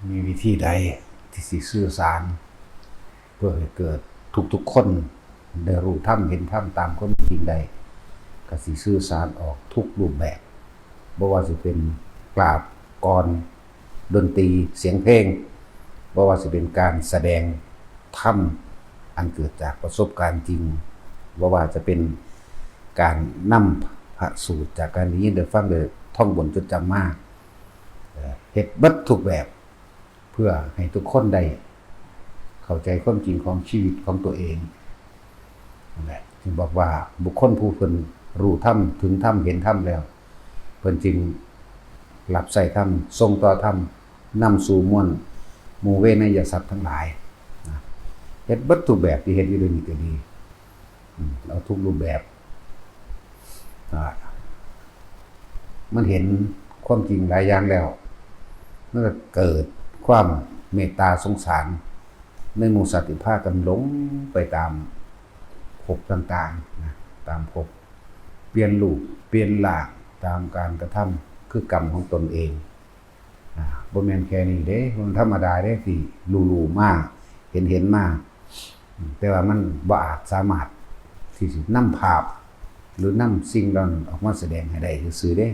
มีวิธีใดที่สิสื่อสารเพื่อให้เกิดทุกๆคนได้รู้ธรรมเห็นธรรมตามความจริงใดก็สิสื่อสารออกทุกรูปแบบบ่ว่าสิเป็นกราบกลอนดนตรีเสียงเพลงบ่ว่าสิเป็นการแสดงธรรมอันเกิดจากประสบการณ์จริงบ่ว่าจะเป็นการนำพระสูตรจากการได้ยินได้ฟังได้ท่องบนจดจำมาเฮ็ดเบิดทุกแบบเพื่อให้ทุกคนได้เข้าใจความจริงของชีวิตของตัวเองนั่นแหละจึงบอกว่าบุคคลผู้เพิ่นรู้ธรรมถึงธรรมเห็นธรรมแล้วเพิ่นจึงหลับใส่ธรรมทรงต่อธรรมนำสู่มวลหมู่เวนยสัตว์ทั้งหลายเฮ็ดเบิดทุกแบบที่เฮ็ดอยู่เดี๋ยวนี้ก็ดีเอาทุกรูปแบบมันเห็นความจริงหลายอย่างแล้วมันก็เกิดความเมตตาสงสารในหมู่สัตว์ที่พากันหลงไปตามภพต่างๆนะตามภพเปลี่ยนรูปเปลี่ยนร่างตามการกระทำคือกรรมของตนเองบ่แม่นแค่นี้เด้มันธรรมดาเด้ที่รู้ๆมากเห็นมากแต่ว่ามันบ่อาจสามารถที่สินำภาพหรือนำสิ่งเหล่านั้นออกมาแสดงให้ได้ซื่อๆเด้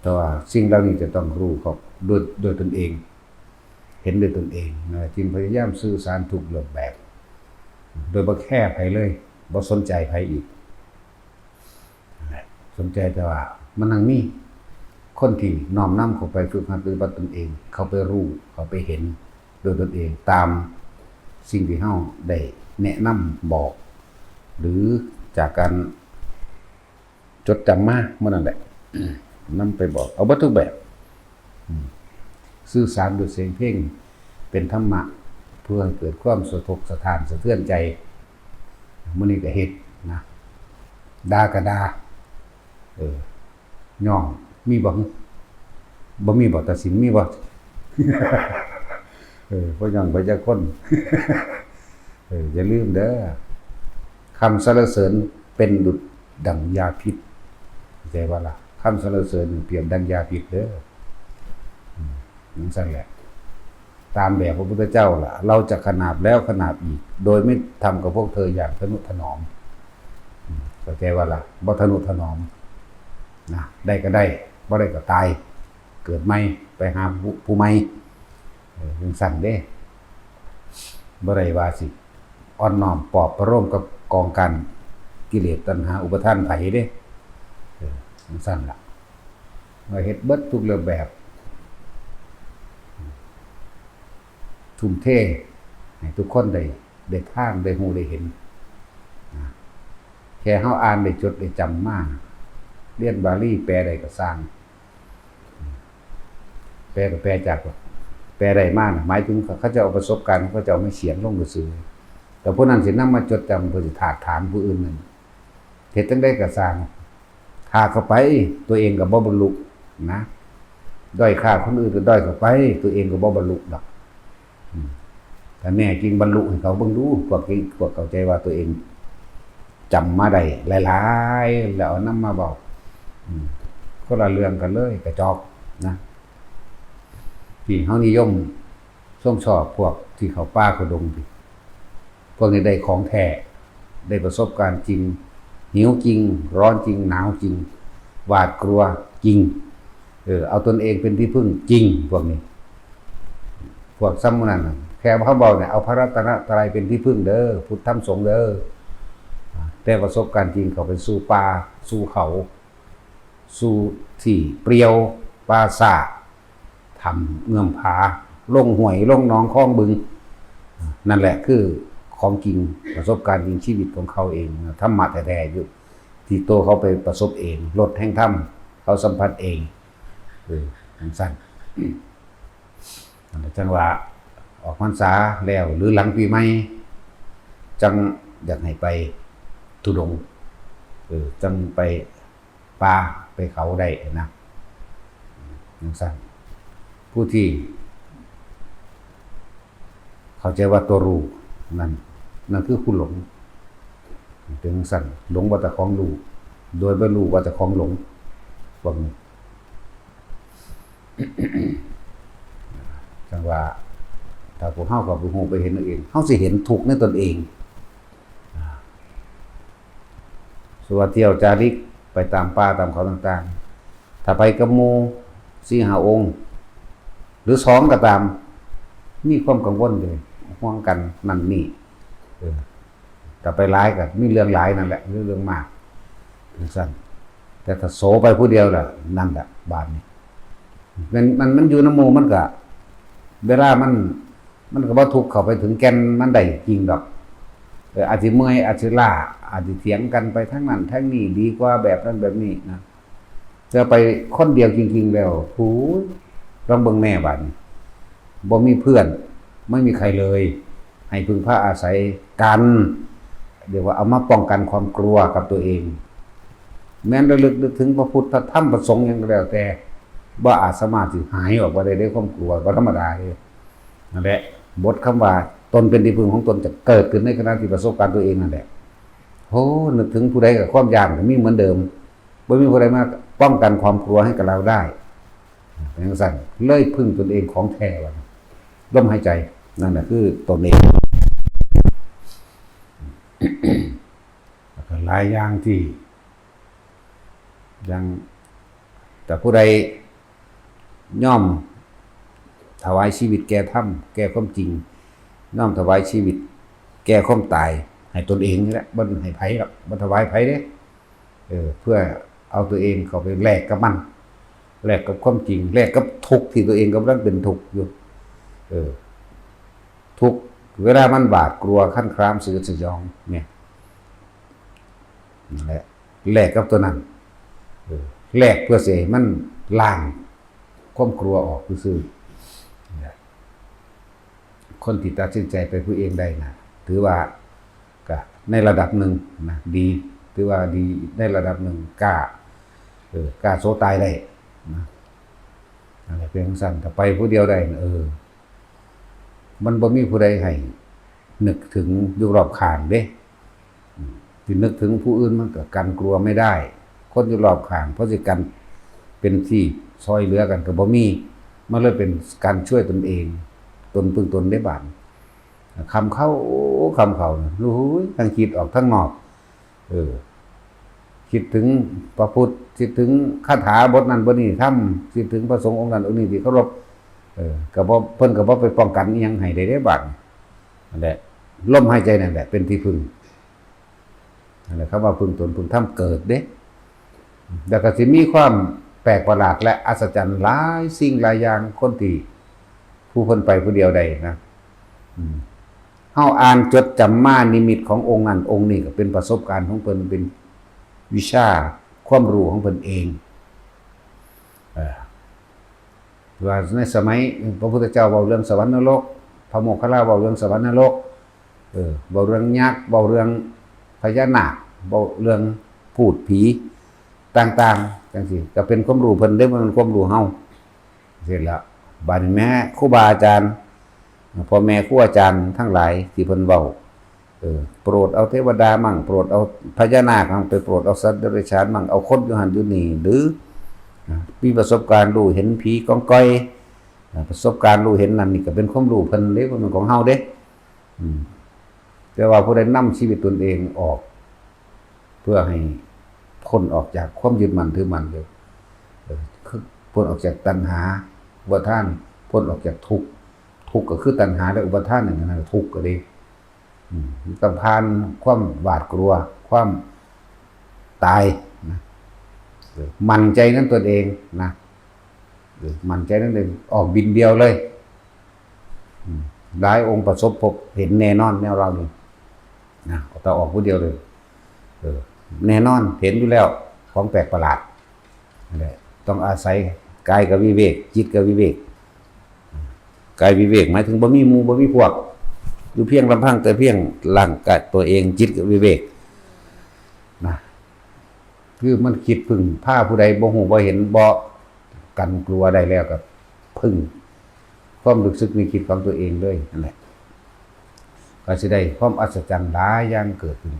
แต่ว่าสิ่งเหล่านี้จะต้องรู้เขาโดยตนเองเห็นด้วยตนเองจึงพยายามสื่อสารทุกรูปแบบโดยบ่แค่ไผเลยบ่สนใจไผอีกสนใจแต่ว่ามันยังมีคนที่น้อมนำเข้าไปฝึกหัดปฏิบัติตนเองเขาไปรู้เขาไปเห็นโดยตนเองตามสิ่งที่เฮาได้แนะนำบอกหรือจากการจดจำมาเมื่อนั้นแหละนำไปบอกเอาบัตทุกแบบสื่อสารด้วยเสียงเพลงเป็นธรรมะเพื่อให้เกิดความสะทกสะท้านสะเทือนใจมื้อนี้ก็เฮ็ดนะด่าก็ด่าย่องมีบ่มีบ่ตัดสินมีบ่บ่ย่องบ่จักคนอย่าลืมเด้อคำสรรเสริญเป็นดุจดั่งยาพิษเข้าใจว่าล่ะคำสรรเสริญเปรียบดั่งยาพิษเด้อนั่นสั่นแหละตามแบบพระพุทธเจ้าล่ะเราจะขนาบแล้วขนาบอีกโดยไม่ทำกับพวกเธออย่างทนุถนอมเข้าใจว่าล่ะบ่ทนุถนอมนะได้ก็ได้บ่ได้ก็ตายเกิดใหม่ไปหาผู้ใหม่ยังสั่นเด้บ่ได้ว่าสิอ่อนน้อมปอบประโลมกับกองกันกิเลสตัณหาอุปทานไผเด้ยังสั่นล่ะเฮ็ดเบิดทุกรูปแบบทุ่มเทให้ทุกคนได้ทางได้ฮู้ได้เห็นแค่เฮาอ่านได้จดได้จำมาเรียนบาลีแปลได้ก็สร้างแปลก็แปลจากแปลได้มาหมายถึงเขาจะเอาประสบการณ์เขาจะเอามาเขียนลงซื่อแต่ผู้นั้นสินำมาจดจำเพื่อสิถากถางผู้อื่นนั่นเฮ็ดจังได๋ก็สร้างถากเข้าไปตัวเองก็บ่บรรลุนะด้อยค่าคนอื่นก็ด้อยเข้าไปตัวเองก็บ่บรรลุดอกแต่แน่จริงบรรลุให้เขาเบิ่งดูพวกเข้าใจว่าตัวเองจำมาได้หลายๆแล้วเอานำมาบอกคนละเรื่องกันเลยกระจอกนะที่เฮานิยมชอบพวกที่เขาป่าเขาดงพวกนี้ได้ของแท้ได้ประสบการณ์จริงหิวจริงร้อนจริงหนาวจริงหวาดกลัวจริงเอาตนเองเป็นที่พึ่งจริงพวกนี้พวกซ้ำนั่นแค่เขาบอกเนี่ยเอาพระรัตนตรัยเป็นที่พึ่งเด้อพุทธธรรมสงฆ์เด้อแต่ประสบการณ์จริงเขาเป็นสู่ป่าสู่เขาสู่ที่เปลี่ยวป่าซ่าทำเงื่อมผาลงห้วยลงหนองคลองบึงนั่นแหละคือของจริงประสบการณ์จริงชีวิตของเขาเองธรรมะแท้ๆอยู่ที่โตเขาไปประสบเองรสแห่งธรรมเขาสัมผัสเองสั้นจังว่าออกพรรษาแล้วหรือหลังปีใหม่จังอยากให้ไปธุดงค์จังไปป่าไปเขาได้นะสั้นผู้ที่เข้าใจว่าตัวรู้นั่นคือผู้หลงถึงสั่นหลงว่าแต่ของรู้โดยไม่รู้ว่าแต่ของหลงพวกนี้ จ จังว่าถ้าพวกเฮากับผู้ฮู้ไปเห็นเองเฮาสิเห็นทุกข์ในตนเองส่วนเที่ยวจาริกไปตามป่าตามเขาต่างๆถ้าไปกับหมู่4-5 องค์หรือ2ก็ตามมีความกังวลเลยห่วงกันนั่นนี่แต่ไปหลายก็มีเรื่องหลายนั่นแหละเรื่องมากสั้นแต่ถ้าโสไปผู้เดียวล่ะนั่นแหละบาดนี้มันอยู่ในหมู่มันก็เวลามันก็บ่ทุกข์เข้าไปถึงแก่นมันได้จริงดอกอาจสิเมื่อยอาจสิล้าอาจสิเถียงกันไปทั้งนั้นทั้งนี้ดีกว่าแบบนั้นแบบนี้นะจะไปคนเดียวจริงๆแล้วโอ้ยลองเบิ่งแน่บาดนี้บ่มีเพื่อนไม่มีใครเลยให้พึ่งพาอาศัยกันเดี๋ยวว่าเอามาป้องกันความกลัวกับตัวเองแม้นระลึกถึงพระพุทธธรรมประสงค์อย่างก็แล้วแต่บ่อาจสามารถสิหายออกบ่ได้ด้วยความกลัวบ่ธรรมดาเด้นั่นแหละบทคำว่าตนเป็นที่พึ่งของตนจะเกิดขึ้นในขณะที่ประสบการณ์ตัวเองนั่นแหละโหนึกถึงผู้ใดกับความยากก็มีเหมือนเดิมบ่มีผู้ใดมาป้องกันความกลัวให้กับเราได้เป็นจังซั่นเลยพึ่งตนเองของแท้ว่าลมหายใจนั่นแหละคือตนเองแล้วก็หลายอย่างที่ยังแต่ผู้ใดย่อมถวายชีวิตแก่ธรรมแก่ความจริงย่อมถวายชีวิตแก่ความตายให้ตนเองนี่แหละบ่ให้ไผหรอกบ่ถวายไผเด้เพื่อเอาตัวเองเข้าไปแลกกับมันแลกกับความจริงแลกกับทุกข์ที่ตัวเองกำลังเป็นทุกข์อยู่ทุกข์เวลามันบาดกลัวคั่นครามสยดสยองเนี่ยนั่นแหละแลกกับตัวนั้นแลกเพื่อสิให้มันล้างความกลัวออกซื่อคนที่ตัดสินใจไปผู้เองได้นะถือว่าก็ในระดับหนึ่งนะดีถือว่าดีในระดับหนึ่งกล้าโซตายได้นะอะไรเป็นสั้นแต่ไปผู้เดียวได้มันบ่มีผู้ใดให้นึกถึงอยู่รอบข้างเด้ที่นึกถึงผู้อื่นมันก็กันกลัวไม่ได้คนอยู่รอบข้างเพราะสิกันเป็นที่ซอยเหลือกันก็บ่มีมันเลยเป็นการช่วยตนเองตนพึ่งตนได้บาดคำเข้ารู้ทั้งคิดออกทั้งนอกคิดถึงพระพุทธคิดถึงคาถาบทนั้นบทนี้ทำคิดถึงพระสงฆ์องค์นั้นองค์นี้ที่เคารพก็บ่เพิ่นก็บ่ไปป้องกันอีหยังให้ได้บาดนั่นแหละลมหายใจนั่นแหละเป็นที่พึ่งนั่นแหละคำว่าพึ่งตนพึ่งธรรมเกิดเด้แล้วก็สิมีความแปลกประหลาดและอัศจรรย์หลายสิ่งหลายอย่างคนที่ผู้เพิ่นไปผู้เดียวใดนะเฮาอ่านจดจำมานิมิตขององค์นั้นองค์นี้ก็เป็นประสบการณ์ของเพิ่นเป็นวิชาความรู้ของเพิ่นเองว่าในสมัยพระพุทธเจ้าเว้าเรื่องสวรรค์นรกพระโมคคัลลาเว้าเรื่องสวรรค์นรกเว้าเรื่องยักษ์เว้าเรื่องพญานาคเว้าเรื่องพูดผีต่างๆจังซี่ก็เป็นความรู้เพิ่นเด้มันความรู้เฮาเสร็จแล้วบัดนี้แม่ครูบาอาจารย์พ่อแม่ครูอาจารย์ทั้งหลายที่เพิ่นเว้าโปรดเอาเทวดามั่งโปรดเอาพญานาคมั่งไปโปรดเอาสัตว์เดรัจฉานมั่งเอาคนอยู่หั่นอยู่นี่หรือมีประสบการณ์รู้เห็นผีกองก้อยประสบการณ์รู้เห็นนั่นนี่ก็เป็นความรู้เพิ่นเด้บ่แม่นของเฮาเด้แต่ว่าผู้ใดนำชีวิตตนเองออกเพื่อให้พ้นออกจากความยึดมั่นถือมั่นเลยพ้นออกจากตัณหาอุปาทานพ้นออกจากทุกข์ก็คือตัณหาและอุปาทานนั่นน่ะทุกข์ก็ดีต้องผ่านความหวาดกลัวความตายนะมั่นใจนั้นตนเองนะมั่นใจนั้นเองออกบินเดียวเลยหลายองค์ประสบพบเห็นแน่นอนแนวเรานี่นะแต่ออกผู้เดียวเลยแน่นอนเห็นอยู่แล้วของแปลกประหลาดนั่นแหละต้องอาศัยกายกับวิเวกจิตกับวิเวกกายวิเวกหมายถึงบ่มีหมู่บ่มีพวกอยู่เพียงลำพังแต่เพียงร่างกายตัวเองจิตกับวิเวกนะคือมันคิดพึ่งผ้าผู้ใดบ่ฮู้บ่เห็นบ่กันกลัวได้แล้วก็พึ่งความรู้สึกนึกคิดของตัวเองเลยนั่นแหละก็สิได้ความอัศจรรย์หลายอย่างเกิดขึ้น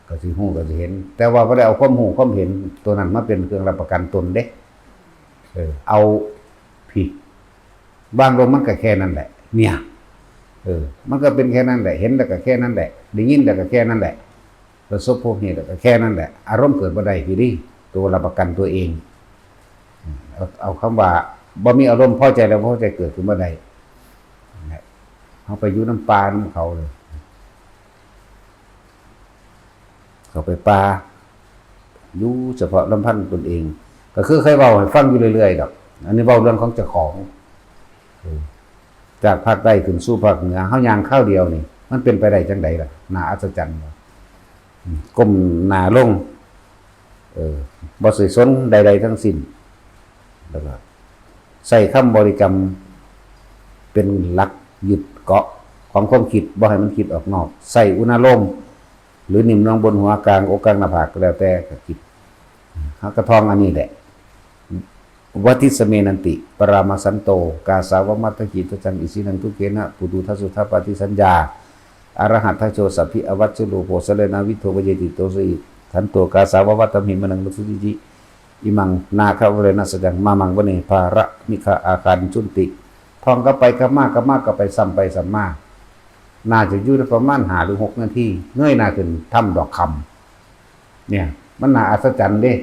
ก็สิฮู้ก็สิเห็นแต่ว่าบ่ได้เอาความฮู้ความเห็นตัวนั้นมาเป็นเครื่องรับประกันตนเด้เอาผิด วางลงมันก็แค่นั้นแหละเนี่ยมันก็เป็นแค่นั้นแหละเห็นแล้วก็แค่นั้นแหละได้ยินแล้วก็แค่นั้นแหละประสบพบเหตุแล้วก็แค่นั้นแหละอารมณ์เกิดบ่ได้พี่ดิตัวรับประกันตัวเองเอาคำว่าบ่มีอารมณ์พอใจแล้วพอใจเกิดขึ้นบ่ได้เขาไปอยู่น้ำปลาน้ำเขาเลยเขาไปปลาอยู่เฉพาะลำพันธ์ตนเองก็คือเคยเว้าให้ฟังอยู่เรื่อยๆดอกอันนี้เว้าเรื่องของเจ้าของจากภาคใต้ขึ้นสู่ภาคเหนือเฮาย่างข้าวเดียวนี่มันเป็นไปได้จังไดล่ะน่าอัศจรรย์ก้มหน้าลงบ่สิสนใดๆทั้งสิ้นแล้วก็ใส่คำบริกรรมเป็นหลักยึดเกาะของความคิดบ่ให้มันคิดออกนอกใส่อุณโลมหรือนิ่มลงบนหัวกลางอกกลางหน้าผากก็แล้วแต่ก็คิดเฮาก็ท่องอันนี้แหละวัติสเมนันติปรามาสันโตกาสาวมัตถกิตจังอิสินังทุเกนะปุตุทัสสุทัปปฏิสัญญาอรหัตถโชสัพพิอวัชชโลโภสเลนะวิโทวเยติโตสิทันโตกาสาววัตตมิมนังมุสุติจิอิมังนาคาวเรนะสจังมามังวเนภาระมิฆาอาคารจุนติท่องก็ไปก็มากก็ไปซ้ำไปซ้ำมาน่าจะอยู่ได้ประมาณ5 หรือ 6 นาทีเงยหน้าขึ้นทำดอกคำเนี่ยมันน่าอัศจรรย์เด้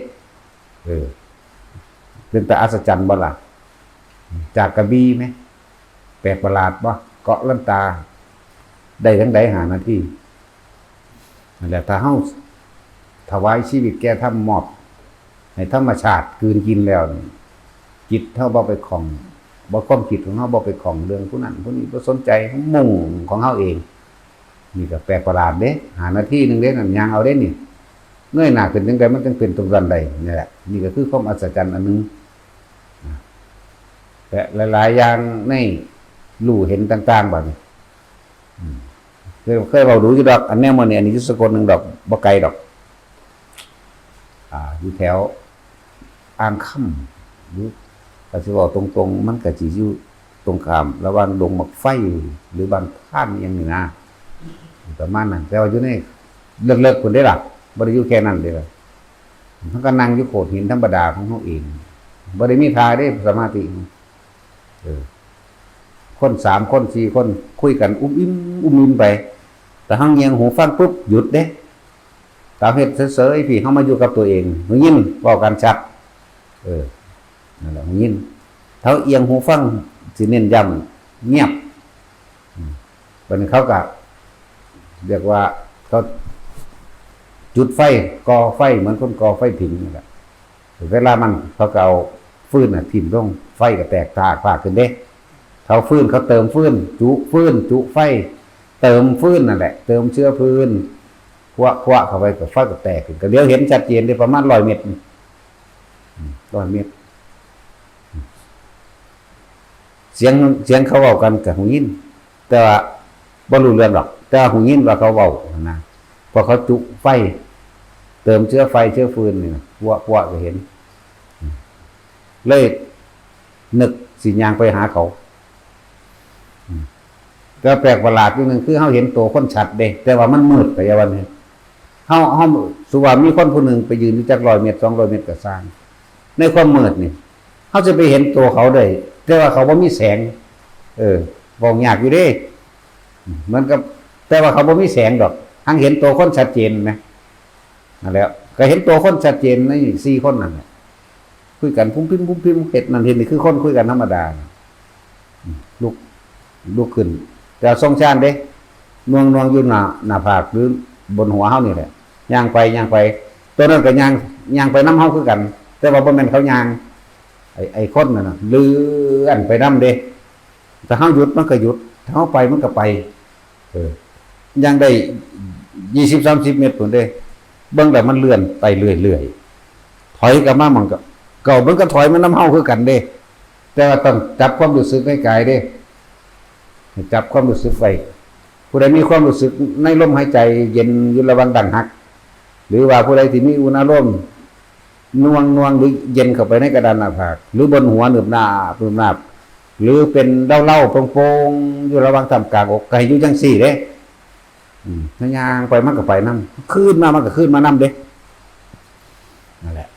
เป็นแต่อัศจรรย์บ่ล่ะจากกระบี่ไหมแปลกประหลาดบ่เกาะลันตาได้ทั้งใด5 นาทีนั่นแหละถ้าเฮาถวายชีวิตแก่ธรรมมอบให้ธรรมชาติกลืนกินแล้วจิตเฮาบ่ไปของบ่ความคิดของเฮาบ่ไปของเรื่องผู้นั้นผู้นี้บ่สนใจมุ่งของเฮาเองนี่ก็แปลกประหลาดเด้5 นาทีนึงเด้นั่นย่างเอาเด้นี่เงยหน้าขึ้นจังไดมันจึงเป็นตรงนั้นใดนี่แหละนี่ก็คือความอัศจรรย์อันนึงแต่หลายๆอย่างในรู้เห็นต่างๆบัดนี้เคยเว้าดูอยู่ดอกอันแนวมื้อนี้อันนี้อยู่สกลนึงดอกบ่ไกลดอกอยู่แถวอ่างค่ำหรือก็สิเว้าตรงๆมันก็สิอยู่ตรงข้ามระหว่างดงหมากไฟหรือบ้านท่านอย่างนี้นะประมาณนั้นแต่ว่าอยู่ในเลิกๆพุ่นได้ล่ะบ่ได้อยู่แค่นั้นเด้ล่ะมันก็นั่งอยู่โขดหินธรรมดาของเฮาเองบ่ได้มีท่าเด้สมาธิคน3 คน 4 คนคุยกันอุ้มอิ่มไปแต่เฮาเงียงหูฟังปุ๊บหยุดเด้ตาเฮ็ดเสยๆพี่เฮามาอยู่กับตัวเองหูยินเว้ากันชัดนั่นแหละหูยินเฮาเอียงหูฟังสิเน้นย้ำเงียบบัดนี้เขาก็เรียกว่าเขาจุดไฟก่อไฟเหมือนคนก่อไฟผิงนี่แหละเวลามันเขาก็เอาฟืนทิ่มลงไฟก็แตกตากพากขึ้นเด้เขาฟืนเขาเติมฟืนจุไฟเติมฟืนนั่นแหละเติมเชื้อฟืนคว้าเข้าไปก็ไฟก็แตกขึ้นก็เดี๋ยวเห็นชัดเจนได้ประมาณ100 เมตร100 เมตรเสียงเขาเว้ากันกับหูยินแต่ว่าบ่รู้เรื่องหรอกแต่หูยินว่าเขาเว้านะพอเขาจุไฟเติมเชื้อไฟเชื้อฟืนนี่คว้าก็เห็นเลยนึกสิย่างไปหาเขาก็แปลกประหลาดอย่างนึงคือเฮาเห็นตัวคนชัดเด้แต่ว่ามันมืดไปอย่างว่านี้เฮาสุว่ามีคนผู้หนึ่งไปยืนอยู่จัก100 เมตร200 เมตรก็สร้างในความมืดนี่เฮาจะไปเห็นตัวเขาได้แต่ว่าเขาบ่มีแสงบ่ยากอยู่เด้เหมือนกับแต่ว่าเขาบ่มีแสงดอกทั้งเห็นตัวคนชัดเจนนะนั่นแหละก็เห็นตัวคนชัดเจนใน4 คนนั่นแหละคุยกันพุ่มพิมเฮ็ดนั่นเห็นนี่คือคนคุยกันธรรมดาลุกขึ้นแต่ทรงชาญเด้นวงอยู่หน้าผากหรือบนหัวเฮานี่แหละย่างไปตัวนั้นก็ย่างไปนำเฮาคือกันแต่ว่าบ่แม่นเขาย่างไอ้คนนั่นน่ะเลื่อนไปนำเด้ถ้าเฮาหยุดมันก็หยุดถ้าเฮาไปมันก็ไปย่างได้20-30 เมตรพุ่นเด้เบิ่งแล้วมันเลื่อนไปเรื่อยๆถอยกลับมามันก็มันก็ถอยมันนำเฮาคือกันเด้แต่ว่าต้องจับความรู้สึกในกายเด้จับความรู้สึกไว้ผู้ใดมีความรู้สึกในลมหายใจเย็นอยู่ระหว่างดั้งหักหรือว่าผู้ใดที่มีอุณหภูมินวงหรือเย็นเข้าไปในกระดานหน้าผากหรือบนหัวหนึบหน้าหรือเป็นเล่าโป่งๆอยู่ระหว่างท่ามกลางอกไก่อยู่จังซี่เด้ย่างไปมันก็ไปนำขึ้นมามันก็ขึ้นมานำเด้นั่นแหละ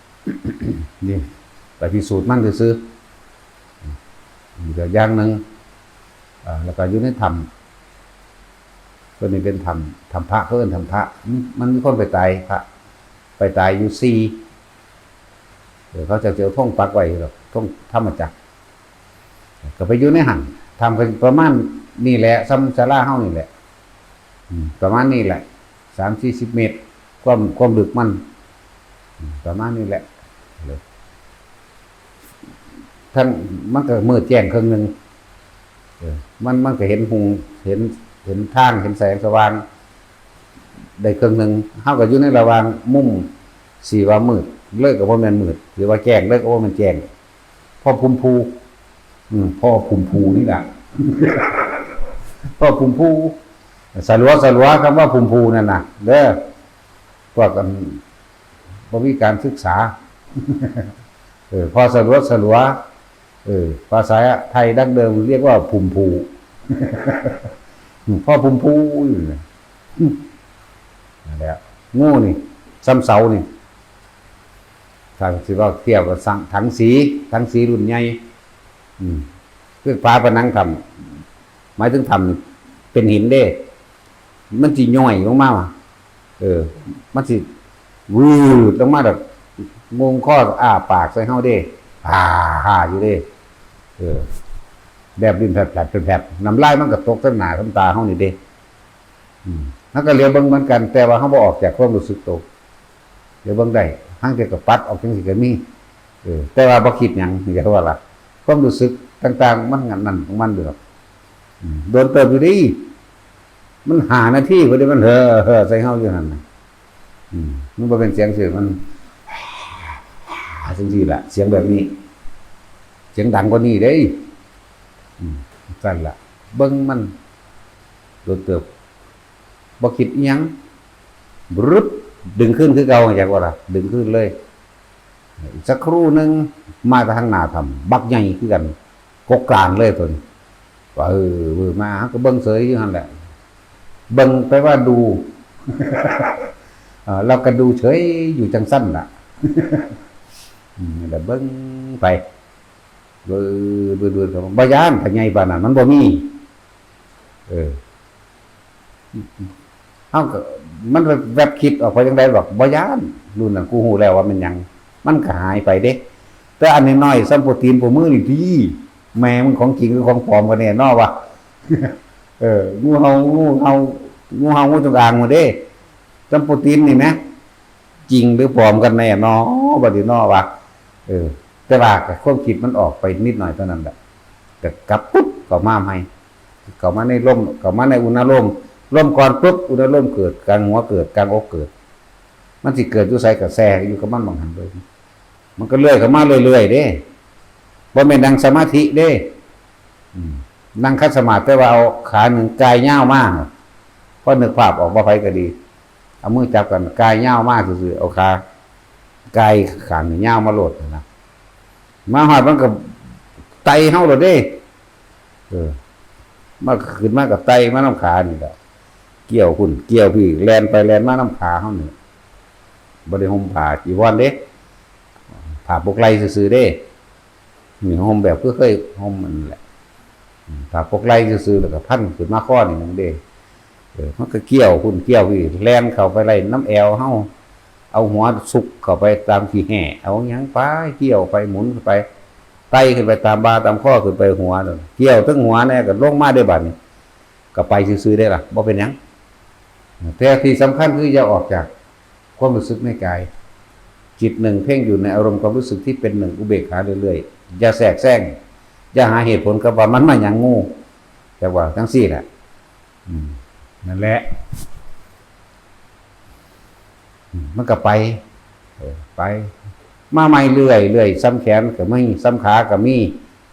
นี่ไปพิสูจน์มันซื่อ อีกอย่างหนึ่งแล้วก็อยู่ในธรรมตัวนี้เป็นธรรมพระเขาเอิ้นธรรมพระมันมีคนไปตายพระไปตายอยู่ซีเดี๋ยวเขาจะเจอท่องปักไว้หรอกท่องธรรมจักรก็ไปอยู่ในหันทำกันประมาณนี่แหละซ้ำศาลาเฮานี่แหละประมาณนี้แหละ30-40 เมตรความลึกมันประมาณนี้แหละทั้งมันก็มืดแจ้งครึ่งนึงมันก็เห็นหุงเห็นทางเห็นแสงสว่างได้ครึ่งนึงเฮาก็อยู่ในระหว่างมุมสีว่ามืดเลิกก็บ่แม่นมืดหรือว่าแจ้งเลิกก็บ่แม่นแจ้งพ่อภูมิภูพ่อภูมิภูนี่ล่ะ พ่อภูมิภูสลัวคำว่าภูมิภูนั่นน่ะเด้อพวกกันบ่มีการศึกษาพอสลัวภาษาไทยดั้งเดิมเรียกว่าภูมิภูพ่อภูมิภูนั่นแหละงูนี่ซ้ำเสานี่ทางสิว่าเทียบกับถังสีรุ่นใหญ่คือฟ้าผนังทำหมายถึงทำเป็นหินเด้มันสิย่อยลงมามันสิวืดลงมาแบบงงข้ออ้าปากใส่เฮาเด้ฮ่าอยู่เด้แบบดินแผลน้ำลายมันก็ตกทั้งหน้าทั้งตาเฮานี่เด้เฮาก็เรียนเบิ่งเหมือนกันแต่ว่าเฮาบ่ออกจากความรู้สึกตกเดี๋ยวเบิ่งได้ห่างจากกับปัดออกจังซี่ก็มีแต่ว่าบ่คิดหยังอย่าว่าล่ะความรู้สึกต่างๆมันงั้นนั่นของมันเด้อโดนเติบอยู่ดิมัน5 นาทีพอดีมันเฮ้อใส่เฮาอยู่นั่นน่ะมันบ่เป็นเสียงซื่อมันจังซี่ล่ะเสียงแบบนี้เสียงดังกว่านี้เด้สั่นล่ะเบิ่งมันโดนเติบบ่คิดอีหยังบรึบดึงขึ้นคือเก่าอยากว่าล่ะดึงขึ้นเลยสักครู่นึงมาทางหน้าทำบักใหญ่คือกันกกกลางเลยตัวนี้ว่ามาก็เบิ่งเสยอยู่หั่นแหละเบิ่งไปว่าดูเราก็ดูเฉยอยู่จังสั้นล่ะแล้วเบิ่งไปเบื่อก็บ่ย่านถ้าใหญ่ปานนั้นมันบ่มีเฮาก็มันแวบคิดออกไปจังได๋บอกบ่ย่านรุ่นนั้นกูฮู้แล้วว่ามันหยังมันก็หายไปเด้แต่อันน้อยๆซัมโปรตีนพวกมือนี่ดีแม่มันของจริงหรือของปลอมกันแน่นอวะงูเห่างูจงอางหมดเด้ซัมโปรตีนนี่นะจริงหรือปลอมกันแน่นอบ่ดีนอวะแต่ว่าความคิดมันออกไปนิดหน่อยเท่านั้นแหละแต่กลับปุ๊บก็มาใหม่เข้ามาในลมเข้ามาในอุณหภูมิลมก่อนปุ๊บอุณหภูมิเกิดกลางหัวเกิดกลางอกเกิดมันสิเกิดอยู่ไสก็แซ่อยู่กับมันบางหันเลยมันก็เลื่อยเข้ามาเรื่อยๆเด้บ่แม่นนั่งสมาธิเด้นั่งคัดสมาธิแต่ว่าเอาขาหนึ่งกายยาวมากพอนึกภาพออกว่าไผก็ดีเอามือจับกันกายยาวมากซื่อๆเอาขากายข้างยาวมาโลดนะมาฮอดมันก็ไตเฮาโลดเด้มาขึ้นมากับไตมาน้ำขานี่แหละเกี่ยวหุ่นเกี่ยวพี่แลนไปแลนมาน้ำขาเฮานี่บ่ได้ห่มผ้าจีวรเด้ผ้าปกไหล่ซื่อๆเด้มีห่มแบบเคยห่มมันแหละผ้าปกไหล่ซื่อๆแล้วก็พันขึ้นมาข้อนี่นึงเด้มันก็เกี่ยวหุ่นเกี่ยวพี่แลนเข้าไปไล่น้ำแอวเฮาเอาหัวสุกเข้าไปตามขี้แห่เอาหยังไปเกี่ยวไปหมุนไปไต่ขึ้นไปตามบ่าตามข้อขึ้นไปหัวเกี่ยวทั้งหัวเนี่ยก็ลงมาได้บัดนี้ก็ไปซื่อๆได้ล่ะบ่เป็นหยังแต่ที่สำคัญคืออย่าออกจากความรู้สึกในกายจิตหนึ่งเพ่งอยู่ในอารมณ์ความรู้สึกที่เป็นหนึ่งอุเบกขาเรื่อยๆอย่าแทรกแซงอย่าหาเหตุผลกับว่ามันมาหยังงูแต่ว่าทั้งสี่แหละนั่นแหละมันก็ไปมาใหม่เรื่อยซ้ำแขนก็มีซ้ำขาก็มี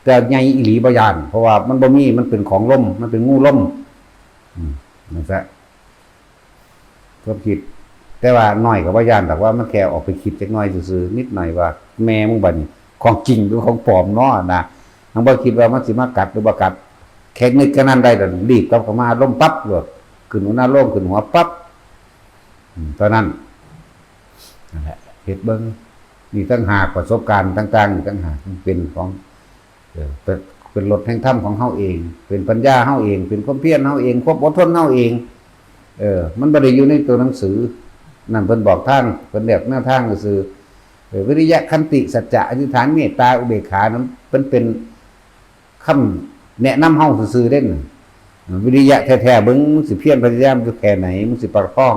แต่ใหญ่อีหลีบ่ย่านเพราะว่ามันบ่มีมันเป็นของล่มมันเป็นงูล่มนั่นซะความคิดแต่ว่าน้อยก็บ่ย่านแต่ว่ามันแค่ออกไปคิดจักหน่อยซื่อๆนิดหน่อยว่าแม่มึงบัดนี้ของจริงหรือของปลอมเนาะนะทั้งบ่คิดว่ามันสิมากัดหรือบ่กัดแค่นึกกันนั้นได้แล้วรีบกลับเข้ามาล่มปั๊บเลยขึ้นหัวหน้าล่มขึ้นหัวปั๊บตอนนั้นนั่นแหละเฮ็ดเบิ่งนี่ตั้งหากประสบการณ์ต่างๆนี่ตั้งหากเป็นของแต่ค เป็นรถแห่งธรรมของเฮาเอง เป็นปัญญาเฮาเองเป็นความเพียรเฮาเองความอดทนเฮาเองมันบ่ได้อยู่ในตัวหนังสือนั่นเพิ่นบอกทางเพิ่นแบบแนวทางก็คือวิริยะขันติสัจจะอธิษฐานเมตตาอุเบกขานั้นเป็นคำแนะนำเฮาซื่อๆเด้นวิริยะแท้ๆเบิ่งมึงสิเพียรพยายามอยู่แค่ไหนมึงสิประคอง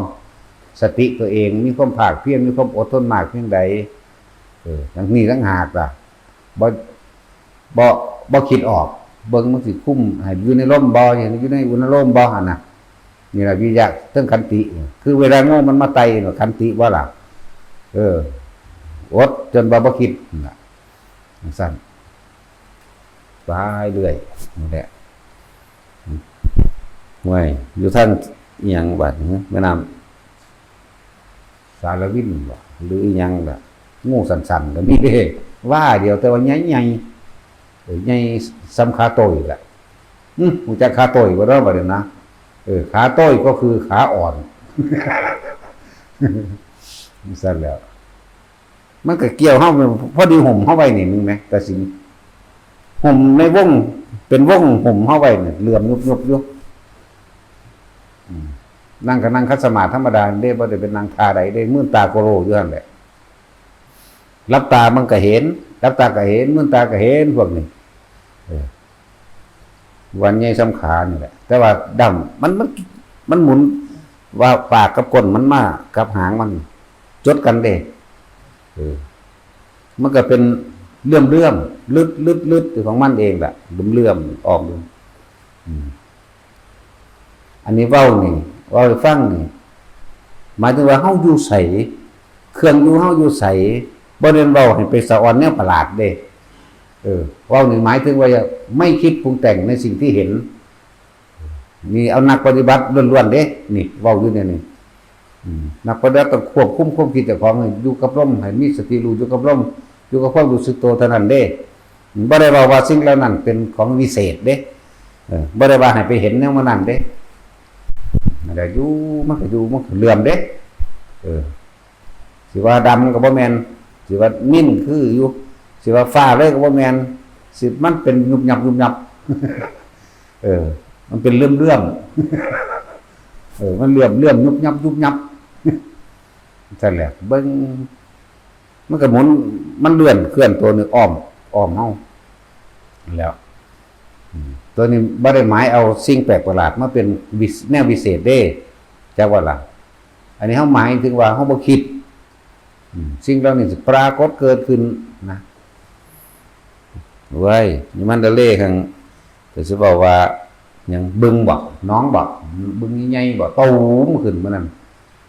สติตัวเองมีความภาคเพียรมีความอดทนมากเพียงใดทั้งนี้ทั้งหากล่ะบ่คิดออกเบิ่งมันสิคุ้มให้อยู่ในร่มบ่อย่างอยู่ในอุณโลมบ่หั่นน่ะนี่ล่ะวิริยะเทิงขันติคือเวลาโง่มันมาไต่เนาะขันติบ่ล่ะอดจนบ่คิดน่ะสั่นไปเรื่อยนั่นแหละห่วยอยู่ทางอีหยังบัดแม่น้ำสารวินบ่หรืออีหยังล่ะงูสั่นๆก็มีเด้ว่าเดียวแต่ว่าใหญ่ๆใหญ่ซ้ำขาโต้ยล่ะรู้จักขาโต้ยบ่เด้อบัดนี้นะขาโต้ยก็คือขาอ่อนสั่นแล้วมันก็เกี่ยวเฮาพอดีห่มเฮาไว้นี่นึงแหมแต่สิห่มในวงเป็นวงห่มเฮาไว้นี่เหลื่อมยุบๆอยู่นั่งก็นั่งคัดสมาธิธรรมดาเด้บ่ได้เป็นนั่งทาใดได้มื่นตาโกโลอยู่นั่นแหละรับตามันก็เห็นรับตาก็เห็นมื่นตาก็เห็นพวกนี้วันใหญ่สำคัญนี่แหละแต่ว่าดำมันหมุนว่าปากกับก้นมันมากับหางมันจดกันเด้มันก็เป็นเลื่อมลึดของมันเองแหละเลื่อมออกดูอันนี้เว้านี่เว้าให้ฟังนี่หมายถึงว่าเฮาอยู่ไสเครื่องอยู่เฮาอยู่ไสบ่ได้เว้าให้ไปสะออนแนวประหลาดเด้เว้านี่หมายถึงว่าไม่คิดปรุงแต่งในสิ่งที่เห็นนี่เอานักปฏิบัติล้วนๆเด้นี่เว้าอยู่เนี่ยนี่นักปฏิบัติต้องควบคุมความคิดเจ้าของให้อยู่กับลมให้มีสติรู้อยู่กับลมอยู่กับความรู้สึกตัวเท่านั้นเด้บ่ได้ว่าสิ่งเหล่านั้นเป็นของวิเศษเด้บ่ได้ว่าให้ไปเห็นแนวมันนั้นเด้มันก็อยู่มันก็เหลื่อมเด้สิว่าดำก็บ่แม่นสิว่านิ่มคืออยู่สิว่าฟ้าเลยก็บ่แม่นสิมันเป็นยุบยับมันเป็นเลื่อมมันเลื่อมยุบยับนั่นแหละเบิ่งมันก็หมุนมันเลื่อนเคลื่อนตัวนึงอ้อมเฮาแล้วตัวนี้บ่ได้หมายเอาสิ่งแปลกประหลาดมาเป็นแนววิเศษเด้จักว่าล่ะอันนี้เฮาหมายถึงว่าเฮาบ่คิดสิ่งเหล่านี้สิปรากฏเกิดขึ้นนะเว้ยนี่มันเล่ข้างก็สิบอกว่าหยังบึงบ่น้องบ่บึงใหญ่ๆบ่ตูมขึ้นมื้อนั้น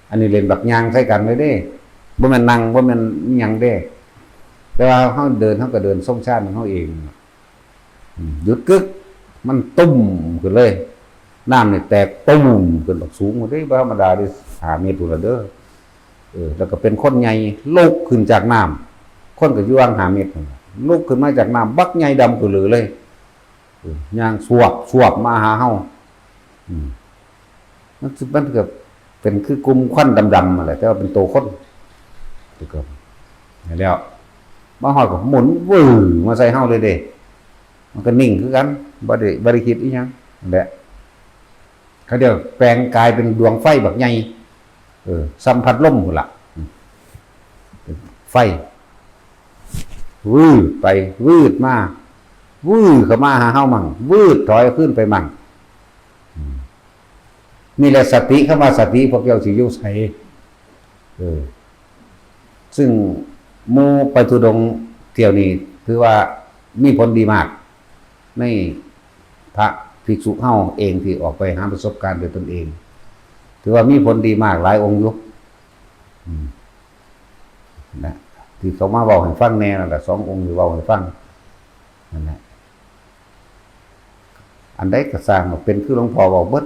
อันนี้เล่นบักยางใส่กันเลยเด้บ่แม่นนั่งบ่แม่นหยังเด้แต่ว่าเฮาเดินเฮาก็เดินส่งชาติของเฮาเองหยุดกึกมันตุ้มขึ้นเลยน้ำนี่แตกตุ้มขึ้นบักสูงเด้บ่ธรรมดาเด้5 เมตรพุ่นละเด้อแล้วก็เป็นคนใหญ่ลุกขึ้นจากน้ำคนก็อยู่ห่าง5 เมตรลุกขึ้นมาจากน้ำบักใหญ่ดำขึ้นเลยย่างสวบมาหาเฮามันก็เป็นคือกลุ่มควันดำๆอะไรแต่ว่าเป็นโตคนก็แล้วมาหอยก็หมุนวื้อมาใส่เฮาเลยเด้มันก็นิ่งคือกันบ่ได้คิดอีหยังนั่นแหละเขาเดี๋ยวแปลงกายเป็นดวงไฟบักใหญ่สัมผัสลมพุ่นล่ะไฟวืดไปวืดมาวืดเข้ามาหาเฮามั่งวืดถอยขึ้นไปมั่งนี่แหละสติคำว่าสติพวกเราสิอยู่ไสซึ่งหมู่ไปทุดงค์เที่ยวนี้ถือว่ามีผลดีมากในพระภิกษุเฮาเองที่ออกไปหาประสบการณ์ด้วยตนเองถือว่ามีผลดีมากหลายองค์อยู่นะที่เขามาเว้าให้ฟังแน่นั่นแหละ2 องค์ที่เว้าให้ฟังนั่นแหละอันใดก็สร้างมาเป็นคือหลวงพ่อเว้าเบิด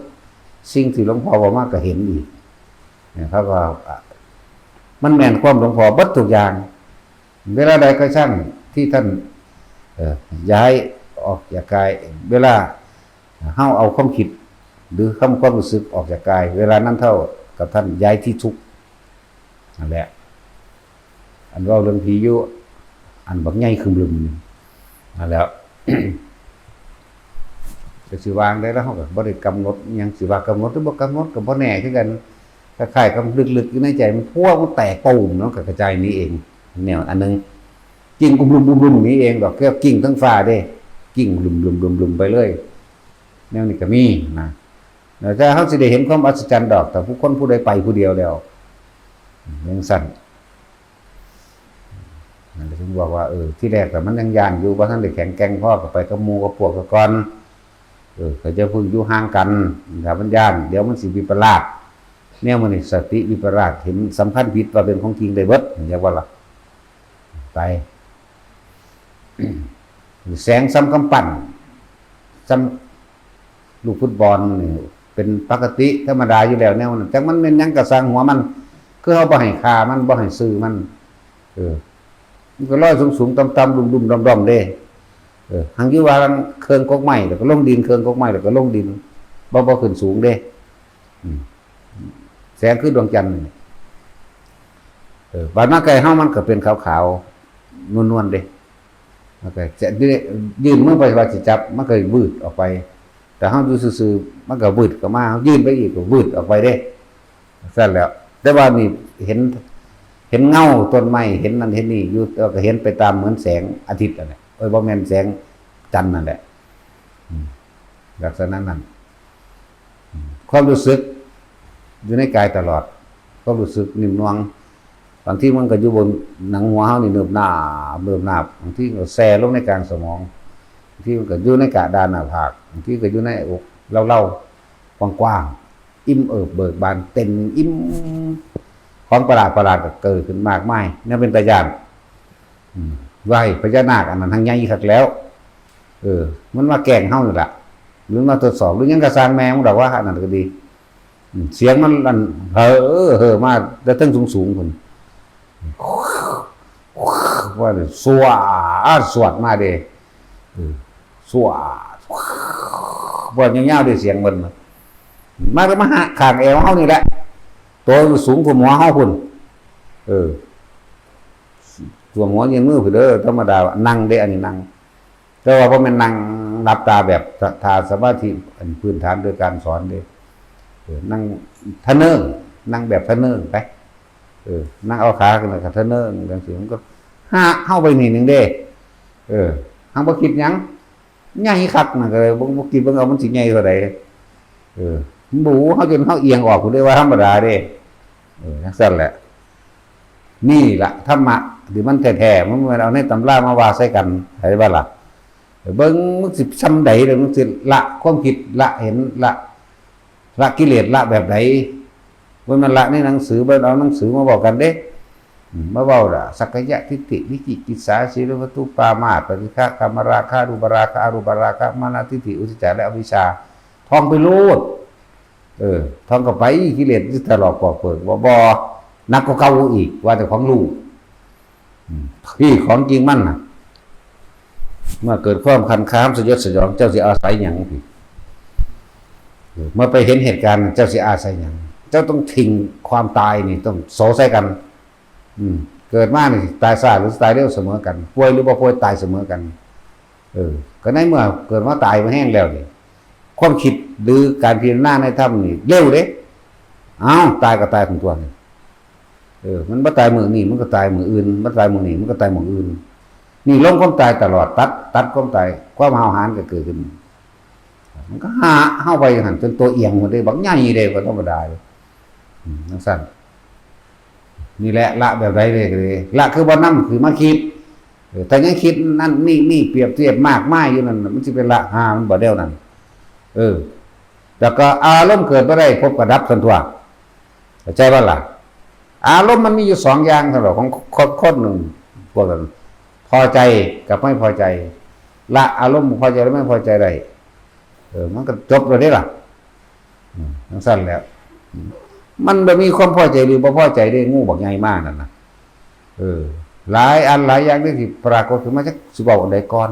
สิ่งที่หลวงพ่อเว้ามาก็เห็นอีกเนี่ยครับว่ามันแม่นความหลวงพ่อเบิดทุกอย่างเวลาใดก็ช่างที่ท่านย้ายออกจากกายเวลาเฮาเอาความคิดหรือความรู้สึกออกจากกายเวลานั้นเท่ากับท่านย้ายที่ทุกข์นั่นแหละอันว่าเรื่องผีอยู่อันบักใหญ่คึมลึมนั่นแล้ว จะสิวางได้แล้วเขาก็บ่ได้กำหนดอิหยังสิว่ากำหนดหรือบ่กำหนดก็บ่แน่คือกันคล้ายๆกับลึกๆอยู่ในใจมันพวกมันแตกตูมเนาะก็กระจายนี้เองแนวอันนึงกิ่งกุมๆๆนี้เองดอกแค่กิ่งทั้งฟ้าเด้กิ่งลุมๆๆๆไปเลยแนวนี้ก็มีนะแต่เขาสิได้เห็นความอัศจรรย์ดอกแต่ผู้คนผู้ใดไปผู้เดียวแล้วยังสั่นนั่นเลยถึงบอกว่าที่แรกแต่มันยังย่านอยู่ว่าท่านได้แข็งแกร่งพ่อกับไปกับหมู่กับพวกกับก่อนเขาจะพึ่งอยู่ห่างกันถ้ามันย่านเดี๋ยวมันสิวิปลาสแนวมันนี่สติวิปลาสเห็นสำคัญผิดว่าเป็นของจริงได้เบิดอย่างว่าล่ะไปแสงซ้ำกำปั้นซ้ำลูกฟุตบอลนี่เป็นปกติธรรมดาอยู่แล้วแนวนั้นจังมันเป็นหยังกระสังหัวมันคือเขาบ่ให้ค่ามันบ่ให้ซื้อมันมันก็ลอยสูงๆต่ำๆดุมๆดอมๆเด้หังอยู่ว่าเครื่องกกไม้แล้วก็ลงดินเครื่องกกไม้แล้วก็ลงดินบ่ขึ้นสูงเด้แสงคือดวงจันทร์บาดมาไกลเฮามันก็เป็นขาวๆนวลๆเด้มันก็จะยื่นมือไปว่าสิจับมันก็วืดออกไปแต่เฮาอยู่ซื่อๆมันก็วืดเข้ามาเฮายื่นไปอีกก็วืดออกไปเด้ซั่นแล้วแต่ว่านี่เห็นเงาต้นไม้เห็นนั่นเห็นนี่อยู่ก็เห็นไปตามเหมือนแสงอาทิตย์นั่นแหละบ่แม่นแสงจันทร์นั่นแหละลักษณะนั้นความรู้สึกอยู่ในกายตลอดความรู้สึกนิ่มนวลบางทีมันก็อยู่บนหนังหัวเฮานี่เนิบหนาบางทีก็แซ่ลงในกลางสมองบางทีมันก็อยู่ในกะดานหน้าผากบางทีก็อยู่ในอกเล่าๆกว้างๆอิ่มเบิกบานเต็มอิ่มของประหลาดก็เกิดขึ้นมากมายนี่เป็นตาญาณไหวพญานาคอันนั้นทั้งใหญ่คักแล้วมันมาแกล้งเฮานี่ล่ะหรือมาทดสอบหรือยังกระสร้างแมวดอกว่าอันนั้นก็ดีเสียงมันเห่อมาแต่ตั้งสูงๆพุ่นว่าสวดมาเด้สวดบ่ยาวๆด้วยเสียงมันมาก็มาหาข้างเอวเฮานี่แหละตัวสูงกว่าหัวเฮาพุ่นตัวหัวยืนมือพุ่นเด้อธรรมดานั่งเด้อันนี้นั่งแต่ว่าบ่แม่นนั่งหลับตาแบบทาสมาธิอันพื้นฐานโดยการสอนเด้นั่งทะเนิงนั่งแบบทะเนิงไปนั่งเอาขาขึ้นแล้วก็ทะเนิงจังซี่มันก็เฮาไปนี่นึงเด้เฮาบ่คิดหยังใหญ่คักน่ะก็เลยบ่คิดเบิ่งเอามันสิใหญ่เท่าใดหมูเฮาจนเฮาเอียงออกพุ่นได้ว่าธรรมดาเด้จังซั่นแหละนี่ล่ะธรรมะที่มันแท้ๆมันบ่เอาในตำรามาว่าใส่กันได้บ่ล่ะเบิ่งมันสิซำใดเด้มันสิละความคิดละเห็นละกิเลสละแบบไหนมันละในหนังสือบ่เอาหนังสือมาบอกกันเด้มาเว้าล่ะสักกายทิฏฐิวิจิกิจฉาศีลวัตถุปามาสปฏิฆะกามราคะรูปราคะอรูปราคะมานะทิฏฐิอุทธัจจะและอวิชชาท่องไปโลดท่องก็ไปกิเลสที่ตลอดปอกเปิกบ่นักก็เก่าอีกว่าแต่ของลูกพี่ของจริงมั่นน่ะเมื่อเกิดความคันค้ามสยดสยองเจ้าสิอาศัยหยังพี่เมื่อไปเห็นเหตุการณ์เจ้าสิอาศัยหยังเจ้าต้องทิ้งความตายนี่ต้องโสใส่กันเกิดมานี่ตายช้าหรือตายเร็วเสมอกันป่วยหรือบ่ป่วยตายเสมอกันก็ในเมื่อเกิดมาตายมาแห้งแล้วนี่ความคิดหรือการพิจารณาในธรรมนี่เร็วเด้ตายก็ตายของตัวนี่มันบ่ตายมื้อนี้มันก็ตายมื้ออื่นมันตายมื้อนี้มันก็ตายมื้ออื่นนี่ล้มความตายตลอดตัดความตายความหาวหาญก็เกิดขึ้นมันก็เฮาไปหั่นจนตัวเอียงหมดได้บักใหญ่เด้บ่ธรรมดาจังซั่นนี่แหละละแบบใดเลยละคือบ่นำคือมาคิดแต่ยังคิดนั่นนี่เปรียบเทียบมากมายอยู่นั่นมันสิเป็นละมันบ่เด้วนั่นแล้วก็อารมณ์เกิดบ่ได้พบกับดับซั่นทั่วเข้าใจบ่ล่ะอารมณ์มันมีอยู่2อย่างสำหรับของคนหนึ่งพวกนั้นพอใจกับไม่พอใจละอารมณ์พอใจหรือไม่พอใจได้มันก็จบเลยได้ล่ะทั้งสั้นแล้วมันบ่มีความพอใจหรือบ่พอใจได้งูบักใหญ่มากนั่นน่ะหลายอันหลายอย่างที่ปรากฏขึ้นมาจักสิเว้าอันใดก่อน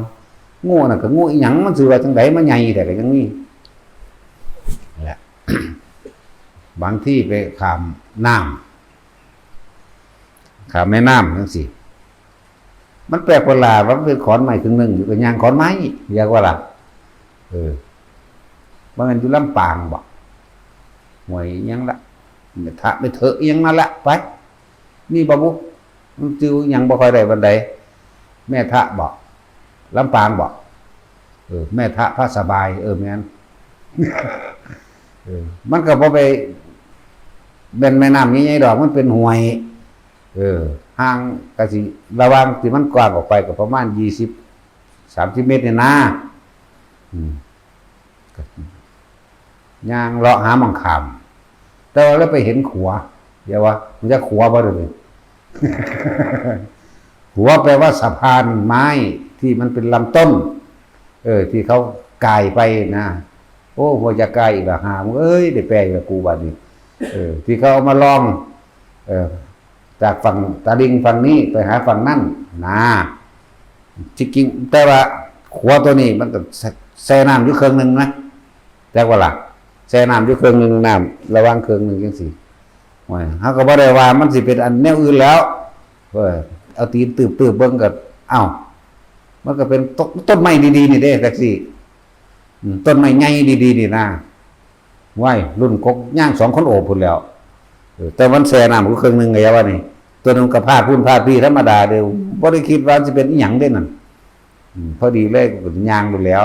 งูน่ะก็งูอีหยังมันสิว่าจังไดมันใหญ่แต่ก็ยังมีแหละ บางที่ไปข้ามน้ำข้ามแม่น้ำจังซี่มันแปลกประหลาดว่าเป็นขอนไม้ครึ่งนึงอยู่กับยางขอนไม้เรียกว่าล่ะ บ่แม่นอยู่ลำปางบ่หวยอิหยังละแม่ทะไปเถอะอิหยังนั่นละไปนี่บ่บุมันจื้อหยังบ่ค่อยได้ปานใดแม่ทะบ่ลำปางบ่แม่ทะพระสบายแม่น มันก็บ่ไปเป็นแม่น้ำใหญ่ๆดอกมันเป็นห้วยห่างก็สิระหว่างที่มันกว้างออกไปก็ประมาณ20-30 เมตรเนี่ยนะย่างเลาะหาหม่องข้ามแต่ว่าแล้วไปเห็นขัวเดี๋ยวว่ามันจะขัวบ่ได้เลย ขัวแปลว่าสะพานไม้ที่มันเป็นลำต้นที่เขากายไปนะโอ้หัวจะกายอีกละหามได้แปลอีกละกูบัดนี้ที่เขาเอามาลองจากฝั่งตาดิงฝั่งนี้ไปหาฝั่งนั่นนะจริงๆแต่ว่าขัวตัวนี้มันก็แช่น้ำอยู่เครื่องนึงนะแจ้งว่าล่ะแช่น้ำอยู่เครื่องนึงน้ำระวังเครื่องนึงจังซี่โอ้ยเฮาก็บ่ได้ว่ามันสิเป็นอันแนวอื่นแล้วเอาตีนตืบเบิ่งก็อ้าวมันก็เป็นต้นไม้ดีๆนี่เด้จักซี่ต้นไม้ใหญ่ดีๆนี่นะไว้รุ่นกกย่าง2 คนโอบพุ่นแล้วแต่มันแช่น้ำก็เครื่องนึงไงว่านี่ตัวนึงก็พาดพุ่นพาดพี่ธรรมดาเด้อบ่ได้คิดว่าสิเป็นอีหยังเด้นั่นพอดีเลยก็ย่างดูแล้ว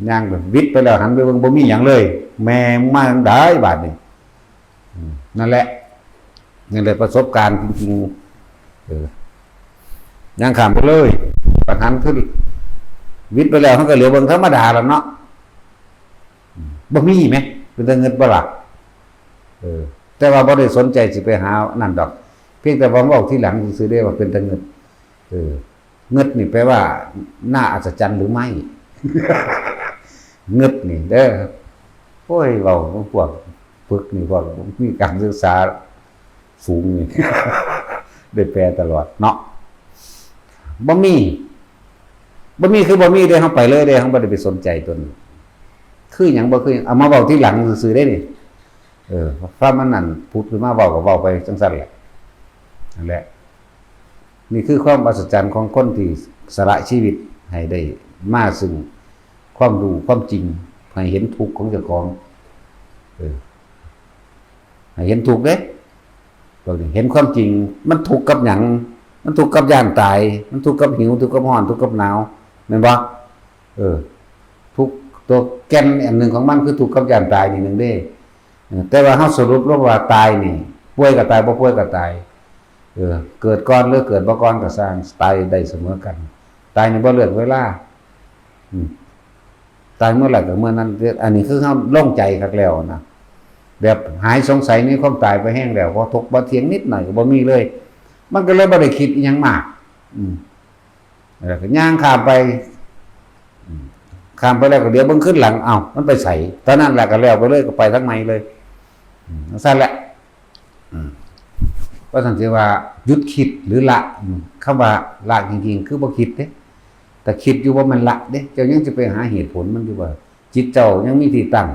ย่างแบบวิทย์ไปแล้วหันไปเบิ่งบ่มีหยังเลยแม่มาได้บาดนี้นั่นแหละนี่เลยประสบการณ์จริงๆย่างข้ามไปเลยปัญหาขึ้นวิทย์ไปแล้วเขาก็เหลือเบิ่งธรรมดาแล้วเนาะบ่มีไหมเป็นตาเงินบ่ล่ะแต่ว่าบ่ได้สนใจสิไปหานั่นดอกเพียงแต่ว่าเว้าที่หลังซื่อๆได้ว่าเป็นตาเงินเงิดนี่แปลว่าน่าอัศจรรย์หรือไม่ เงิดนี่เด้อโอ้ยเว้าพวกฝึกนี่พวกมีการศึกษาสูงนี่ ได้แปลตลอดเนาะบ่มีคือบ่มีเด้เฮาไปเลยเด้เฮาบ่ได้ไปสนใจตัวนี้คือหยังบ่คือเอามาเว้าที่หลังซื่อๆได้นี่ถ้ามันนั่นพูดขึ้นมาเว้าก็เว้าไปจังซั่นแหละนั่นแหละนี่คือความอัศจรรย์ของคนที่สละชีวิตให้ได้มาซึ่งความรู้ความจริงให้เห็นทุกข์ของเจ้าของให้เห็นทุกข์เด้เห็นความจริงมันทุกข์กับหยังมันทุกข์กับย่านตายมันทุกข์กับหิวทุกข์กับร้อนทุกข์กับหนาวแม่นบ่ทุกข์ตัวแก่นอันหนึ่งของมันคือทุกข์กับย่านตายนี่นึงเด้แต่ว่าเฮาสรุปลงว่าตายนี่ป่วยก็ตายบ่ป่วยก็ตายเกิดก่อนหรือเกิดบ่ก่อนก็สร้างตายได้เสมอกันตายนี่บ่เลือกเวลาตายเมื่อไหร่ก็เมื่อนั้นอันนี้คือเฮาโล่งใจคักแล้วนะแบบหายสงสัยในความตายไปแห้งแล้วพอถกบ่เถียงนิดหน่อยก็บ่มีเลยมันก็เลยบ่ได้คิดอีหยังมากแล้วก็ย่างข้ามไปแล้วก็เดี๋ยวเบิ่งขึ้นหลังอ้าวมันไปใส่ตอนนั้นแหละก็แล้วไปเลยก็ไปทั้งใหม่เลยซั่นแหละว่าซั่นสิว่าหยุดคิดหรือละคำว่าละจริงๆคือบ่คิดเด้แต่คิดอยู่ว่ามันละเด้เจ้ายังสิไปหาเหตุผลมันอยู่ว่าจิตเจ้ายังมีที่ตั้ง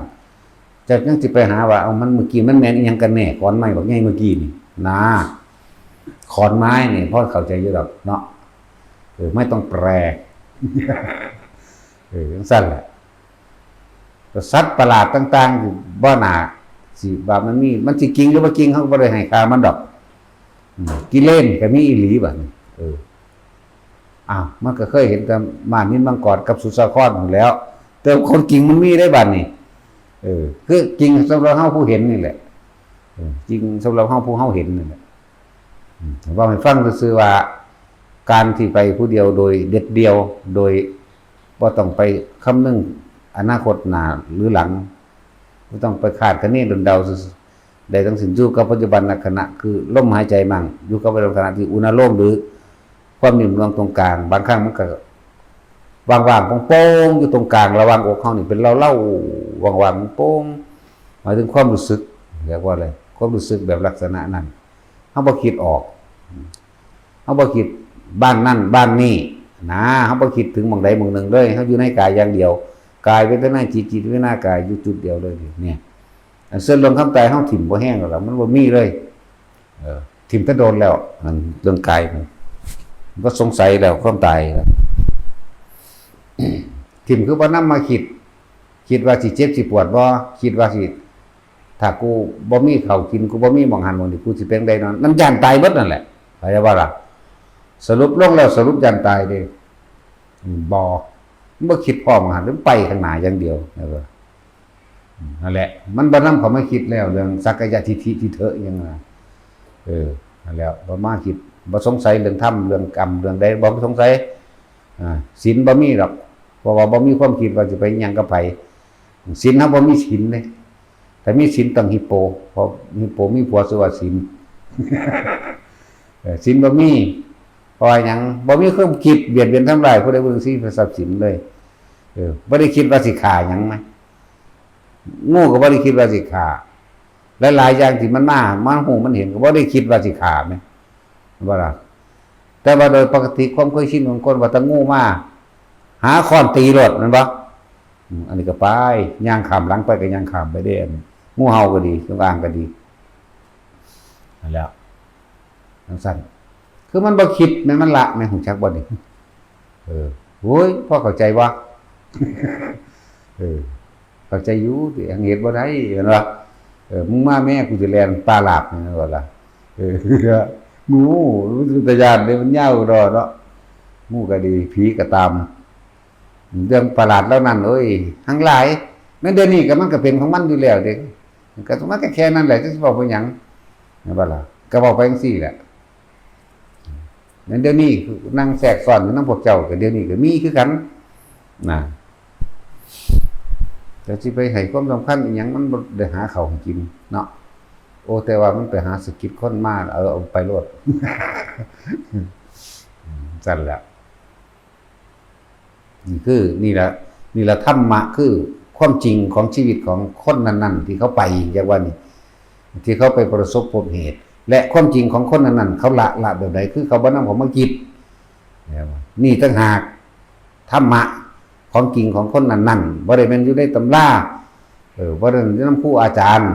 เจ้ายังสิไปหาว่าเอามันเมื่อกี้มันแม่นอีหยังกันแน่ขอนไม้บักใหญ่เมื่อกี้นี่นะขอนไม้นี่พอเข้าใจอยู่ดอกเนาะไม่ต้องแปลจังซั่นแหละสัตว์ประหลาดต่างๆบ่น่าสิว่ามันสิจริงหรือบ่จริงเฮาก็บ่ได้ให้ค่ามันดอกกิเลนก็มีอีหลีบัดนี้มันก็เคยเห็นกับม่านนินมังกรกับสุสาครอยู่แล้วแต่คนจริงมันมีได้บัดนี้คือจริงสำหรับเฮาผู้เห็นนี่แหละจริงสำหรับเฮาผู้เฮาเห็นนี่แหละว่าให้ฟังซื่อๆว่าการที่ไปผู้เดียวโดยเด็ดเดียวโดยบ่ต้องไปคำนึงอนาคตหน้าหรือหลังบ่ต้องไปคาดคะเนดนเดาได้ทั้งสิ้นอยู่กับปัจจุบันขณะคือลมหายใจมั่งอยู่กับปัจจุบันขณะที่อุณโลมหรือความนิ่มนวลตรงกลางบางครั้งมันก็ว่างๆโป่งๆอยู่ตรงกลางระหว่างอกเฮานี่เป็นเล่าๆว่างๆโป่งหมายถึงความรู้สึกเรียกว่าอะไรความรู้สึกแบบลักษณะนั้นเฮาบ่คิดออกเฮาบ่คิดบ้านนั่นบ้านนี้นะเฮาบ่คิดถึงหม่องใดหม่องหนึ่งเลยเฮาอยู่ในกายอย่างเดียวกายเวทนาจิตเวทนากายอยู่จุดเดียวเลยเนี่ยเส้นลมคำตายเฮาถิ่มบ่แห้งแล้วมันบ่มีเลยถิ่มก็โดนแล้วมันเรื่องกายมันบ่สงสัยแล้วความตายแล้วถิ่มคือบ่นำมาคิด คิดว่าสิเจ็บสิปวดบ่คิดว่าสิถ้ากูบ่มีข้าวกินกูบ่มีหม้องหันหม้องนี่กูสิเป็นไดนอนมันย่านตายเบิดนั่นแหละเข้าใจบ่ล่ะสรุปลงแล้วสรุปย่านตายเด้บ่คิดพร้อมหันหรือไปข้างหน้าอย่างเดียวนั่นแหละมันบ่นำเข้ามาคิดแล้วเรื่องสักกายทิฏฐิที่เถอะอยังนั้นนั่นแล้วบ่มาคิดบ่สงสัยเรื่องธรรมเรื่องกรรมเรื่องใดบ่สงสัยศีลบ่มีหรอกเพราะว่าบ่มีความคิดว่าจะไปหยังกับไผศีลเฮาบ่มีศีลเด้แต่มีศีลต้องฮิปโปเพราะฮิปโปมีผัวชื่อว่าศีลศีลบ่มีเพราะว่าหยังบ่มีความคิดเบียดเบียนทำลายผู้ใดผู้หนึ่งสิทรัพย์สินเลยบ่ได้คิดว่าสิฆ่าหยังมั้ยงูก็บ่ได้คิดว่าสิฆ่าหลายๆอย่างที่มันฮู้มันเห็นก็บ่ได้คิดว่าสิฆ่าแม่นบ่ล่ะแต่ว่าโดยปกติความเคยชินของคนว่าถ้างูมาหาค้อนตีรถนั่นบ่อันนี้ก็ไปย่างข้ามหลังไปก็ย่างข้ามไปเด้งูเห่าก็ดีจงอางก็ดีนั่นแหละจังซั่นคือมันบ่คิดแม่นมันละแม่นฮู้จักบ่นี่โอ้ยพอเข้าใจบ่เข้าใจอยู่ที่อังเฮ็ดบ่ได้เห็นบ่มึงมาแม่กูสิแล่นปลาหลาบนี่ว่าล่ะงูมันตะยานเด้มันยาวดอเนาะงูก็ดีผีก็ตามเรื่องประหลาดแล้วนั่นเอ้ยทั้งหลายนั่นเดี๋ยวนี้ก็มันก็เป็นของมันอยู่แล้วเด้ก็มันก็แค่นั้นแหละจะสิบอกว่าหยังนะบ่ล่ะก็บอกไปจังซี่แหละนั่นเดี๋ยวนี้นั่งแทรกซ้อนอยู่นำพวกเจ้าก็เดี๋ยวนี้ก็มีคือกันน่ะแต่สิไปให้ความสำคัญอีหยังมันบ่ได้หาข้าวกินเนาะโอ้แต่ว่ามันไปหาสกิดคนมาเอาไปโลดสั่นแหละนี่แหละธรรมะคือความจริงของชีวิตของคนนั้นๆที่เขาไปอย่างว่านี่ที่เขาไปประสบพบเหตุและความจริงของคนนั้นๆเขาละแบบใดคือเขาบ่นำของมาคิดนี่ต่างหากธรรมะของจริงของคนนั้นๆบ่ได้แม่นอยู่ในตำราบ่ได้อยู่นำครูอาจารย์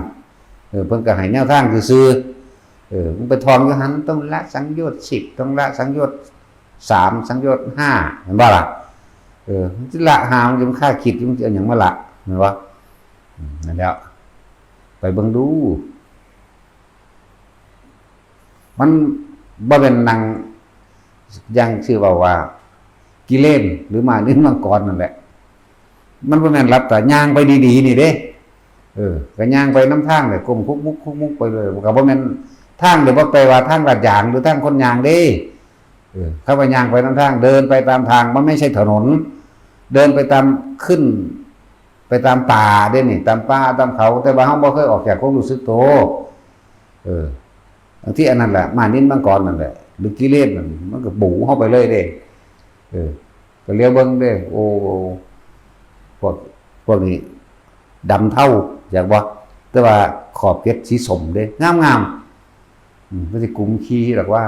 เพิ่นก็ให้แนวทางซื่อมึงไปทองอยู่หันต้องละสังโยชน์10ต้องละสังโยชน์3สังโยชน์5เห็นบ่ล่ะมันสิละหามันจะค่าคิดมันจะเอาหยังมาละเห็นบ่นั่นแหละไปเบิ่งดูมันบ่เป็นนางยังชื่อว่ากิเลนหรือมานินมังกรนั่นแหละมันบ่แม่นรับแต่ย่างไปดีๆนี่เด้ก็ย่างไปน้ำทางเลยก้มคุกมุกไปเลยก็บ่แม่นทางเดี๋ยวบ่ไปว่าทางลาดยางหรือทางคนย่างเด้เข้าไปย่างไปน้ำทางเดินไปตามทางมันไม่ใช่ถนนเดินไปตามขึ้นไปตามป่าเด้นี่ตามป่าตามเขาแต่ว่าเฮาบ่เคยออกจากความรู้สึกโตบางทีอันนั้นแหละมานินมังกรนั่นแหละหรือกิเลสมันก็บูเข้าไปเลยเด้ก็เลี้ยวเบิ่งเด้โอ้พวกนี้ดำเท่าอยากบ่แต่ว่าขอบเกล็ดสีสมเด้งามๆมันสิกุมขี้หรอกว่า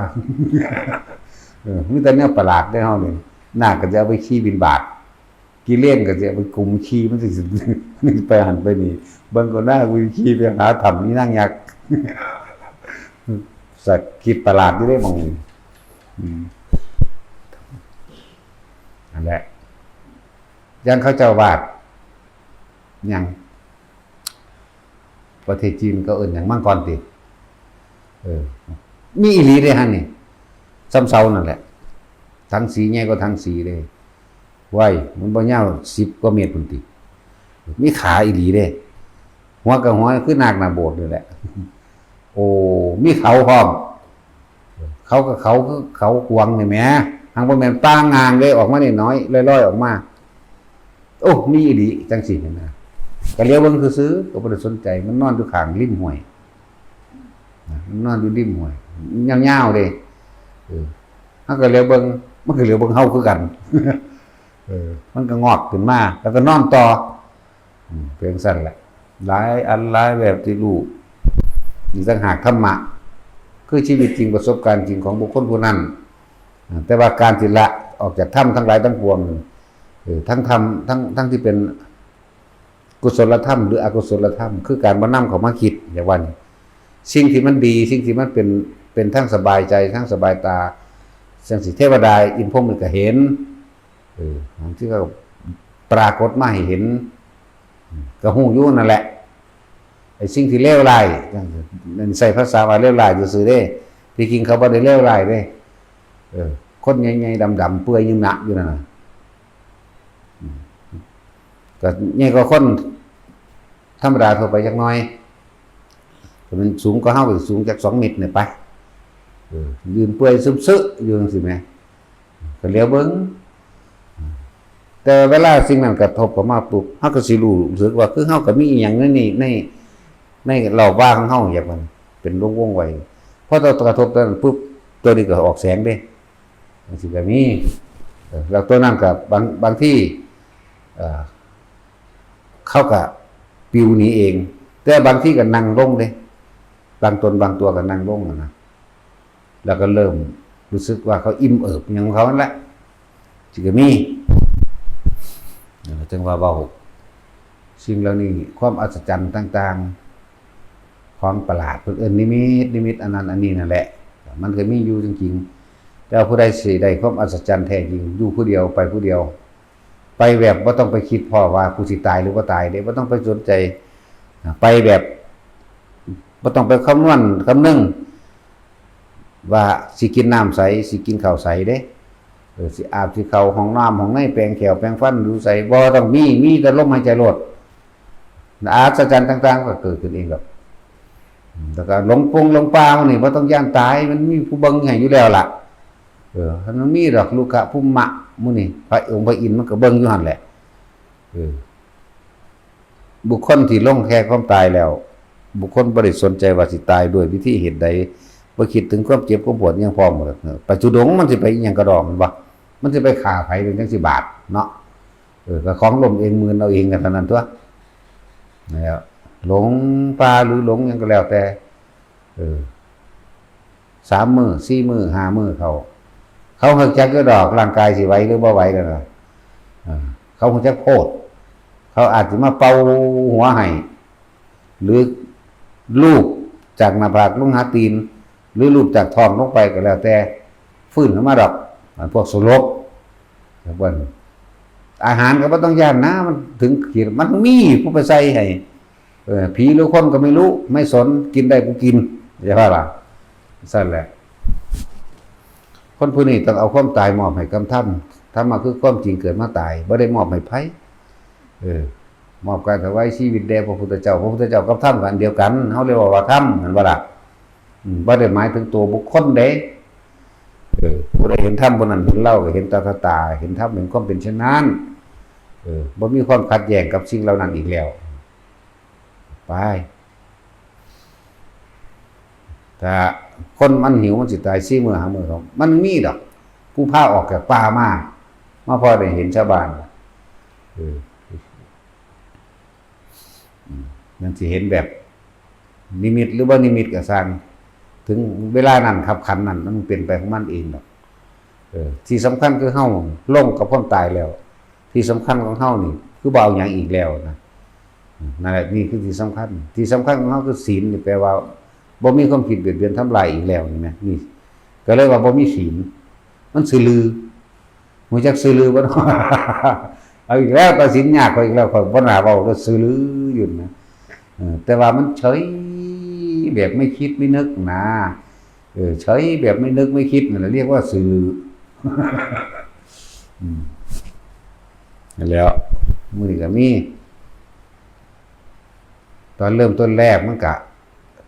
มีแต่แนวประหลาดได้เฮานี่น่าก็จะเอาไปขี้บินบาตกิเลสก็จะเอาไปกุมขี้มันสิไปหันไปนี่เบิ่งก็น่ากูขี้ไปหาถ้ำนี่นั่งยักสักคิดประหลาดอยู่ได้มองนั่นแหละยังเขาเจ้าวาดยังประเทศจีนก็เอิ้นหยังมังกรติมีอีหลีเด้หั่นนี่ซ้ำเซานั่นแหละทั้งสีใหญ่ก็ทั้งสีเลยไว้มันบ่ยาว10กว่าเมตรพุ่นติมีขาอีหลีเด้หัวกับหัวคือนาคหน้าโบสถ์นี่แหละโอ้มีเขาพร้อมเขาก็เขาคือเขากวางนี่แหมทางบ่แม่นป้างางเลยออกมานิดน้อยลอยๆออกมาโอ้มีอีหลีจังซี่นะก็เลี้ยวเบิ่งซื่อๆก็บ่ได้สนใจมันนอนอยู่ข้างริมห้วยมันนอนอยู่ริมห้วยยาวๆเด้เฮาก็เลี้ยวเบิ่งมันก็เลี้ยวเบิ่งเฮาคือกันมันก็งอกขึ้นมาแล้วก็นอนต่อเป็นจังซั่นแหละหลายอันหลายแบบที่รู้นี่ต่างหากธรรมะคือชีวิตจริงประสบการณ์จริงของบุคคลผู้นั้นแต่ว่าการที่ละออกจากธรรมทั้งหลายทั้งปวงทั้งธรรมทั้งที่เป็นกุศลธรรมหรืออกุศลธรรมคือการบ่นำเข้ามาคิดอย่างว่านี่สิ่งที่มันดีสิ่งที่มันเป็นทั้งสบายใจทั้งสบายตาจังสิเทวดาอินพรหมก็เห็นที่ก็ปรากฏมาให้เห็น ก็ฮู้อยู่นั่นแหละไอ้สิ่งที่เลวร้ายนั่นใส่ภาษาว่าเลวร้ายซื่อๆเด้ที่จริงเขาบ่ได้เลวร้ายเด้คนใหญ่ๆดำๆเปื่อยยังหนักอยู่นั่นน่ะก็ใหญ่กว่าคนธรรมดาทั่วไปจักหน่อยแต่มันสูงกว่าเฮาก็สูงจัก2 เมตรนี่ไปยืนเปื่อยซึมซึอยู่จังซี่แหมก็เลี้ยวเบิ่งแต่เวลาสิ่งนั้นกระทบเข้ามาปุ๊บเฮาก็สิรู้สึกว่าคือเฮาก็มีอีหยังในเหล่าว่าของเฮาอย่างมันเป็นวงๆไว้พอกระทบตัวนั้นปุ๊บตัวนี้ก็ออกแสงเด้จังซี่ก็มีแล้วตัวนั้นก็บางที่เขาก็ปลิวหนีเองแต่บางที่ก็นั่งลงเด้บางตัวก็นั่งลงนะแล้วก็เริ่มรู้สึกว่าเขาอิ่มเอิบอย่างของเขานั่นแหละสิก็มีจังว่าเว้าสิ่งเหล่านี้ความอัศจรรย์ต่างๆของประหลาดเพิ่นเอิ้นนิมิตอันนั้นอันนี้นั่นแหละมันก็มีอยู่จริงๆแต่ผู้ใดสิได้ความอัศจรรย์แท้จริงอยู่ผู้เดียวไปผู้เดียวไปแบบบ่ต้องไปคิดพอว่ากูสิตายหรือบ่ตายเด้บ่ต้องไปสนใจไปแบบบ่ต้องไปคำนึงว่าสิกินน้ำใสสิกินข้าวใสเด้สิอาบสิเข้าห้องน้ำห้องในแปรงแขวแปรงฟันดูใสบ่ต้องมีแต่ลมหายใจโลดอัศจรรย์ต่างๆก็เกิดขึ้นเองครับแล้วก็หลงป่ามันนี่บ่ต้องย่านตายมันมีผู้เบิ่งให้อยู่แล้วล่ะมันมีดอกลูกะภูมะมื้อนี่พระองค์พระอินทร์มันก็เบิ่งอยู่หั่นแหละบุคคลที่ลงแค่ความตายแล้วบุคคลบ่ได้สนใจว่าสิตายด้วยวิธีเหตุใดบ่คิดถึงความเจ็บความปวดยังพร้อมหมดปัจจุบันมันสิไปอิหยังกระดอกมันบ่มันสิไปฆ่าไผเป็นจังสิบาปเนาะก็ของลมเองมือเอาเองกันเท่านั้นตัวแล้วหลงป่าหรือหลงหยังก็แล้วแต่3 มื้อ4 มื้อ5 มื้อเขาฮู้จักอยู่ดอกร่างกายสิไหวหรือบ่ไหวนั่นน่ะเขาฮู้จักโพดเขาอาจสิมาเป่าหัวให้หรือลูกจากหน้าผากลงหาตีนหรือลูกจากท้องลงไปก็แล้วแต่ฟื้นขึ้นมาดอกพวกสลบบ่นอาหารก็บ่ต้องย่านนะมันถึงขีดมันมีผู้ไปใส่ให้ผีหรือคนก็ไม่รู้ไม่สนกินได้กูกินอย่าว่าล่ะซั่นแหละคนผู้นี้ต้องเอาความตายมอบให้กำทำมาคือความจริงเกิดมาตายบ่ได้มอบให้ไผมอบการถวายชีวิตแด่พระพุทธเจ้ากับธรรมกันเดียวกันเฮาเรียกว่าธรรมนั่นบ่ล่ะบ่ได้หมายถึงตัวบุคคลเด้ผู้ใดเห็นธรรมบนนั้นเห็นเล่าก็เห็นตาเห็นธรรมเป็นความเป็นเช่นนั้นบ่มีความขัดแย้งกับสิ่งเหล่านั้นอีกแล้วไปถ้าคนมันหิวมันสิตาย4 มื้อ5 มื้อเขามันมีดอกผู้พาออกจากป่ามาพอได้เห็นชาวบ้านนั่นสิเห็นแบบนิมิตหรือว่านิมิตก็สร้างถึงเวลานั้นขับขันนั้นมันเป็นไปของมันเองดอกที่สำคัญคือเฮาลงกับความตายแล้วที่สำคัญของเฮานี่คือบ่เอาหยังอีกแล้วนะนั่นแหละนี่คือที่สำคัญของเฮาคือศีลนี่แปลว่าบ่มีความคิดเบียดเบียนทำลายอีกแล้วนี่แหมนี่ก็เลยว่าบ่มีศีลมันซื่อลือรู้จักซื่อลือบ่เนาะเอาอีกแล้วตัดสินยากกว่าอีกแล้วข้อยบ่น่าเว้าแล้วซื่อลืออยู่นะแต่ว่ามันเฉยแบบไม่คิดไม่นึกนะเฉยแบบไม่นึกไม่คิดนั่นแหละเรียกว่าซื่อลือแล้วมื้อนี้ก็มีตอนเริ่มต้นแรกมันก็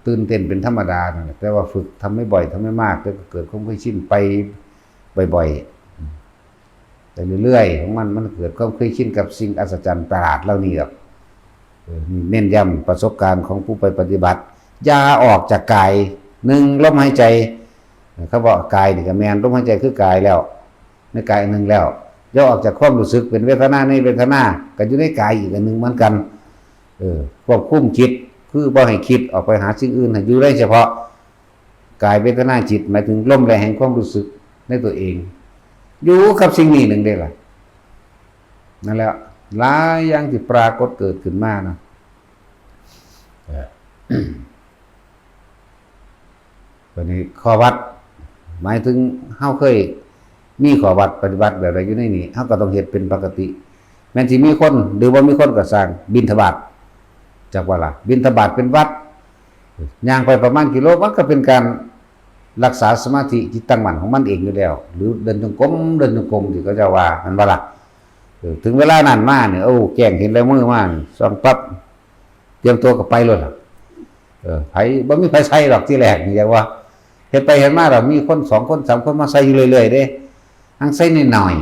ตื่นเต้นเป็นธรรมดานั่นแหละแต่ว่าฝึกทำไม่บ่อยทำไม่มากแล้วก็เกิดความเคยชินไปบ่อยๆไปเรื่อยๆของมันเกิดความเคยชินกับสิ่งอัศจรรย์ประหลาดเหล่านี้ครับเน้นย้ำประสบการณ์ของผู้ไปปฏิบัติอย่าออกจากกาย1ลมหายใจเขาบอกกายนี่ก็แม่นลมหายใจคือกายแล้วในกายอันนึงแล้วอย่าออกจากความรู้สึกเป็นเวทนาในเวทนาก็อยู่ในกายอีกอันนึงเหมือนกันควบคุมจิตคือบ่ให้คิดออกไปหาสิ่งอื่นให้อยู่ได้เฉพาะกายเวทนาจิตหมายถึงลมแรงแห่งความรู้สึกในตัวเองอยู่กับสิ่งนี้หนึ่งได้ล่ะนั่นแหละหลายอย่างที่ปรากฏเกิดขึ้นมานะวันนี้ข้อวัดหมายถึงเฮาเคยมีข้อวัดปฏิบัติแบบใดอยู่ในนี้เฮาก็ต้องเฮ็ดเป็นปกติ แม้นสิมีคนหรือบ่มีคนก็สร้างบิณฑบาตจักว่าล่ะบิณฑบาตเป็นวัดย่างไปประมาณกิโลมันก็เป็นการรักษาสมาธิจิตตั้งมั่นของมันเองอยู่แล้วหรือเดินจงกรมที่เขาจะว่ามันบ่ล่ะถึงเวลานั้นมาเนี่ยโอ้แจ้งเห็นแล้วมือมาส่องปั๊บเตรียมตัวก็ไปเลยล่ะไผบ่มีไผใส่หรอกที่แรกนี่อย่างว่าเฮ็ดไปเฮ็ดมาแล้วมีคน2คน3คนมาใส่อยู่เรื่อยๆเด้ทั้งใส่น้อย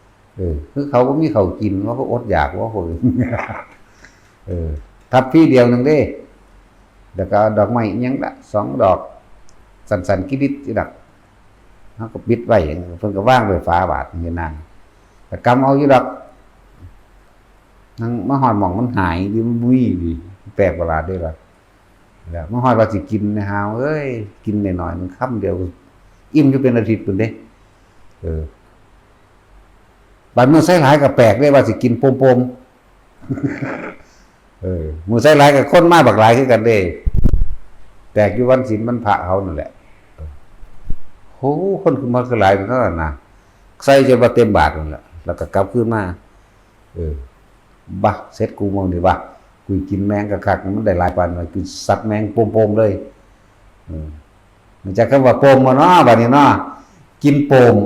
ๆคือเขาบ่มีข้าวกินว่าเขาอดอยากว่าโหทับพี่เดียวนึงเด้แล้วก็ดอกไม้อิหยังละ2ดอกสันๆกิดิดจิดักเฮาก็ปิดไว้เพิ่นก็วางไว้ฝาบาทนี่นั่นแต่กำเอาอยู่ดอกนั่งมาฮอดหม่องมันหายดิมันบุ้ยดิแปลกประหลาดเด้ล่ะแล้วมาฮอดว่าสิกินนะฮาวเอ้ยกินน้อยๆมันค่ำเดียวอิ่มอยู่เป็นอาทิตย์พุ่นเด้บัดมื้อใส่หลายก็แปลกเด้ว่าสิกินโปมๆมื้อใส่หลายก็คนมาบักหลายคือกันเด้แตกอยู่วันศีลวันพระเขานั่นแหละโหคนคือมาหลายเท่านั้นนะใส่จนบ่เต็มบาทนั่นแหละแล้วก็กลับคืนมาบ่เสร็จกูมองดิว่ากูกินแมงคักๆมันได้หลายปานว่ากูสัตว์แมงโปมๆเลยมันจะคำว่าโปมบ่เนาะบัดนี้เนาะกินโปม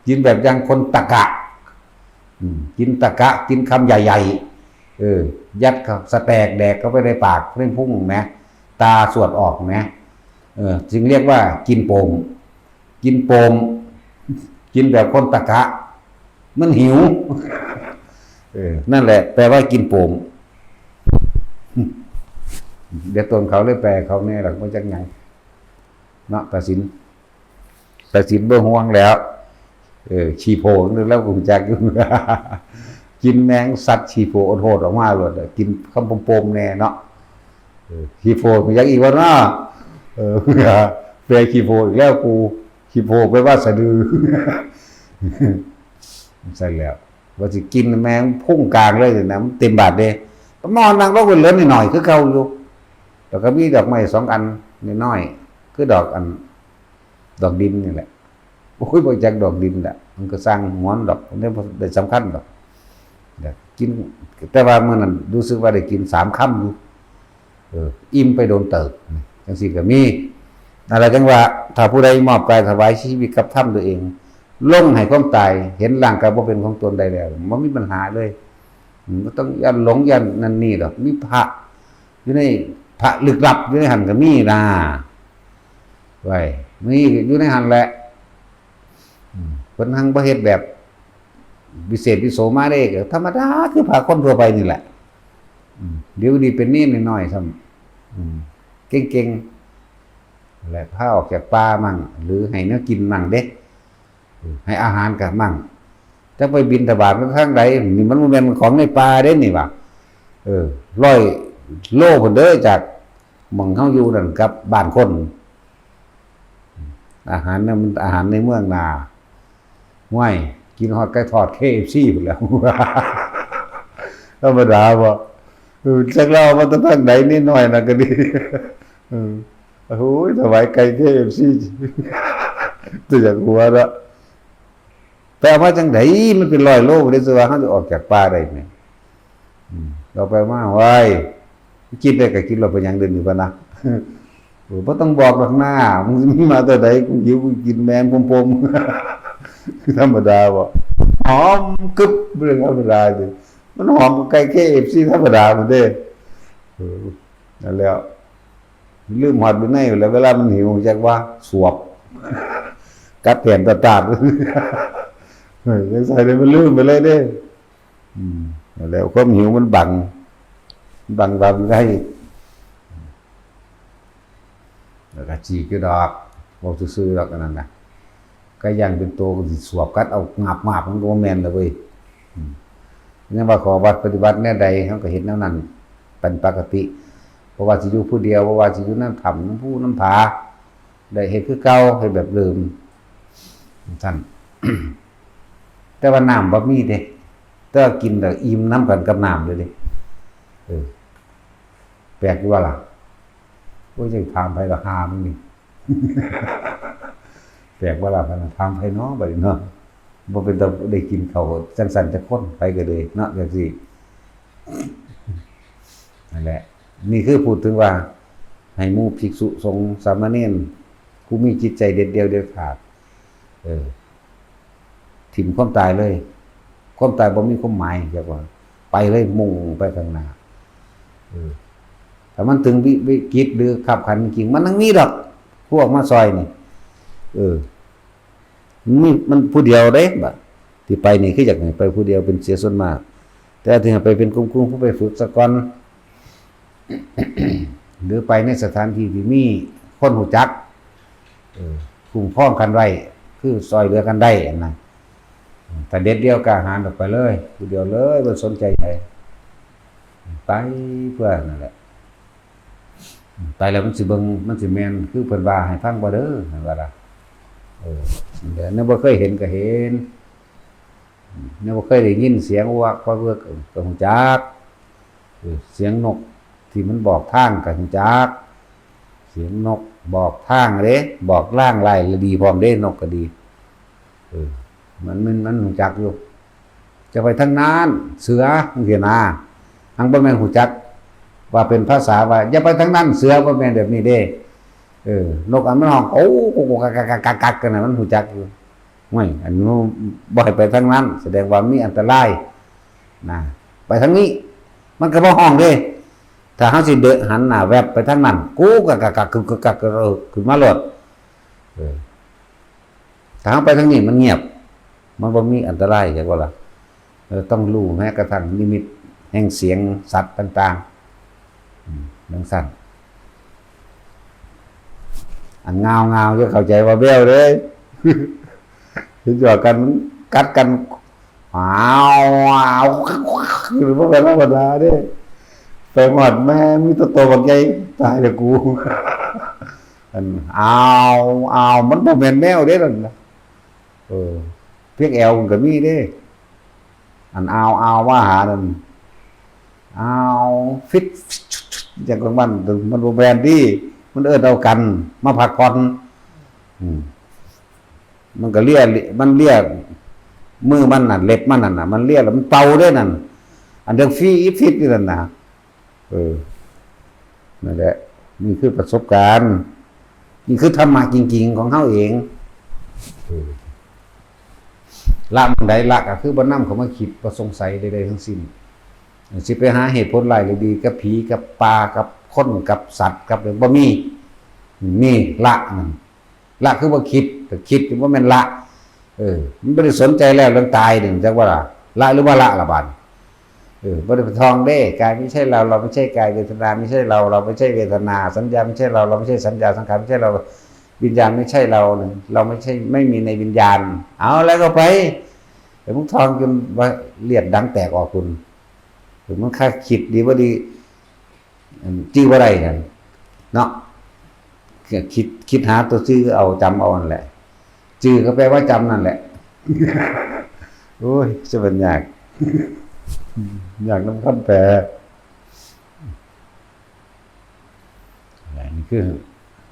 กินแบบอย่างคนตะกะกินตะกะกินคำใหญ่ๆยัดเข้าสแตกแดกเข้าไปในปากเร่งพุ่งนะตาสวดออกนะจึงเรียกว่ากินโปมกินแบบคนตะกะมันหิวนั่นแหละแปลว่ากินโปมเดี๋ยวตนเขาเลยแปลเขาแน่หรอกว่าจังไงเนาะตัดสินเบื่อห่วงแล้วชีโพนึกแล้วกูจักอยู่กินแมงสัตว์ชีโพอดโหดออกมาเลยกินคำโปมๆแน่เนาะชีโพกูยักอีกว่าเนาะแปลชีโพอีกแล้วกูชีโพไปว่าสะดือใช่แล้วว่าสิกินแมงพุ่งกลางเลยนะมันเต็มบาทเด้นอนนั่งก็เล่นหน่อยคือเก่าอยู่แล้วก็มีดอกไม้2อันน้อยๆคือดอกดินนี่แหละโอ้ยบ่จักดอกดินแหละมันก็สร้างหวนดอกนี่ได้สำคัญดอกกินแต่ว่ามื้อนั้นรู้สึกว่าได้กิน3ค่ำอยู่อิ่มไปโดนเติบจังซี่ก็มีอะไรจังว่าถ้าผู้ใดมอบกายถวายชีวิตกับธรรมตัวเองลงให้ความตายเห็นร่างกายบ่เป็นของตนใดแล้วบ่มีปัญหาเลยบ่ต้องยันหลงยันนั่นนี่ดอกมีพระอยู่ในพระลึกลับอยู่ในหันก็มีนะไว้มีอยู่ในหันแหละเพิ่นหังบ่เฮ็ดแบบวิเศษวิโสมาเด้ก็ธรรมดาคือพระคนทั่วไปนี่แหละเดี๋ยวดีเป็นนี่น้อยๆซ้ำเก่งๆและพาออกจากป่ามั่งหรือให้เนื้อกินมั่งเด้ให้อาหารกับมั่งจะไปบิณฑบาตทางใดนี่มันบ่แม่นของในป่าเด้นี่ว่า100 โลพุ่นเด้อจากหม่องเฮาอยู่นั่นกับบ้านคนอาหารนั้นมันอาหารในเมืองนาห้วยกินฮอดไก่ทอด KFC พุ่นแล้วธรรมดาบ่จักเรามันต้องทางใดนิดหน่อยน่ะก็ดีโอ้โหถวายไก่ KFC ตัวอย่างหัวละแต่ว่าจังไดมันเป็น100 โลได้สิว่าเฮาจะออกจากป่าได้แม่เราไปมาไว้กินได้ก็กินเราเป็นหยังเดินอยู่บ่นะบ่ต้องบอกหรอกหน้ามึงมาแต่ใดกูหิวกูกินแมงปมๆธรรมดาบ่หอมกึบเรื่องธรรมดาสิมันหอมไก่ KFC ธรรมดาพุ่นเด้นั่นแล้วลืมหอดอยู่ในแล้วเวลามันหิวจักว่าสวบกัดแผ่นตาดยังใส่เลยมันลืมไปเลยเด้แล้วความหิวมันบังได้แล้วก็จีกดอกบอกซื่อๆดอกนั่นน่ะก็ยังเป็นตัวก็สิสวบกัดเอางับมาบมันก็บ่แม่นเลยเว้ยนี่ว่าขอวัดปฏิบัติแน่ใดเฮาก็เห็นแนวนั้นเป็นปกติเพราะว่าสิอยู่ผู้เดียวเพราะว่าสิอยู่นำถ้ำน้ำผู้น้ำผาได้เฮ็ดคือเก่าให้แบบเดิมท่าน แต่ว่าน้ำบ่มีเด้แต่ว่ากินแล้วอิ่มน้ำกันกับน้ำเลยเด้แปลกอยู่ว่าล่ะโอ้ยจังถามไผละหามึงนี่ แปลกว่าล่ะพนันถามไผเนาะบัดนี้เนาะ บ่เป็นตาได้กินข้าวสั่นๆจะคนไปก็เลยเนาะจังซี่นั่นแหละนี่คือพูดถึงว่าให้หมู่ภิกษุสงฆ์สามเณรผู้มีจิตใจเด็ดเดียวเด็ดขาดถิ่มความตายเลยความตายบ่มีความหมายจักว่าไปเลยมุ่งไปข้างหน้าถ้ามันถึงวิกฤตหรือขับขันจริงมันทั้งมีดอกพวกมาซอยนี่มันผู้เดียวเด้บัดที่ไปนี่คืออยากให้ไปผู้เดียวเป็นเสียส่วนมากแต่ถึงไปเป็นกลุ่มๆผู้ไปฝึกซะก่อน หรือไปในสถานที่ที่มีคนหูจักคุ้มครองกันไว้คือซอยเหลือกันได้นะแต่เด็ดเดียวกล้าหาญออกไปเลยผู้เดียวเลยบ่สนใจใครไปเพื่อนั่นแหละไปแล้วมันสิเบิ่งมันสิแม่นคือเพิ่นว่าให้ฟังบ่เด้อนั่นว่าล่ะเดี๋ยวเนี่ยบ่เคยเห็นก็เห็นเนี่ยบ่เคยได้ยินเสียงวักว่าเวิร์กก็ฮู้จักเสียงนกที่มันบอกทางก็ฮู้จักเสียงนกบอกทางเด้บอกล่างไล่ละดีพร้อมเด้นกก็ดีมันฮู้จักอยู่จะไปทางนั้นเสือจังซี่นะหังบ่แม่นฮู้จักว่าเป็นภาษาว่าอย่าไปทางนั้นเสือบ่แม่นแบบนี้เด้นกอันมันร้องโอ้กักกันน่ะมันฮู้จักอยู่ไม่อันนี้บ่ให้ไปทางนั้นแสดงว่ามีอันตรายนะไปทางนี้มันก็บ่ฮ้องเด้ถ้าเฮาสิเดินหันหน้าแวบไปทางนั้นกูกักขึ้นมาโลดถ้าเฮาไปทางนี้มันเงียบมันบ่มีอันตรายจังว่าล่ะต้องรู้แม้กระทั่งนิมิตแห่งเสียงสัตว์ต่างๆดังสั่นอันเงาจะเข้าใจว่าเบี้ยวเลยถึงจะกันกัดกันหรือว่าเป็นธรรมดาเด้ไปหมดแม่มีตัวบักใหญ่ตายแล้วกูอันมันบ่แม่นแมวเด้นั่นน่ะเพียกแอวมันก็มีเด้อันว่าหานั่นฟิตจากของมันบ่แม่นดิมันเอากันมาพักผ่อนมันก็เลียมือมันน่ะเล็บมันน่ะมันเลียแล้วมันเป่าด้วยนั่นอันเรื่องฟิตนี่นั่นน่ะนั่นแหละนี่คือประสบการณ์นี่คือธรรมะจริงๆของเฮาเองละมันใดละก็คือบ่นำเข้ามาคิดบ่สงสัยใดๆทั้งสิ้นสิไปหาเหตุผลหลายหรือดีกับผีกับปลากับคนกับสัตว์กับบ่มีนี่ละนั่นละคือบ่คิดแต่คิดว่ามันละมันบ่ได้สนใจแล้วเรื่องตายนี่จักว่าละหรือว่าละบาดบ่ได้ทองเด้กายไม่ใช่เราไม่ใช่กายเวทนาไม่ใช่เราไม่ใช่เวทนาสัญญาไม่ใช่เราไม่ใช่สัญญาสังขารไม่ใช่เราวิญญาณไม่ใช่เราเราไม่ใช่ไม่มีในวิญญาณเอาแล้วก็ไปแต่มึงทองจนว่าเลือดดังแตกออกคุณถึงมันค่าคิดดีว่าดีจี้ว่าไรกันเนาะคิดหาตัวชื่อเอาจำเอานั่นแหละชื่อก็แปลว่าจำนั่นแหละโอ้ยจะเป็นอยากน้ำคำแปลนี่คือ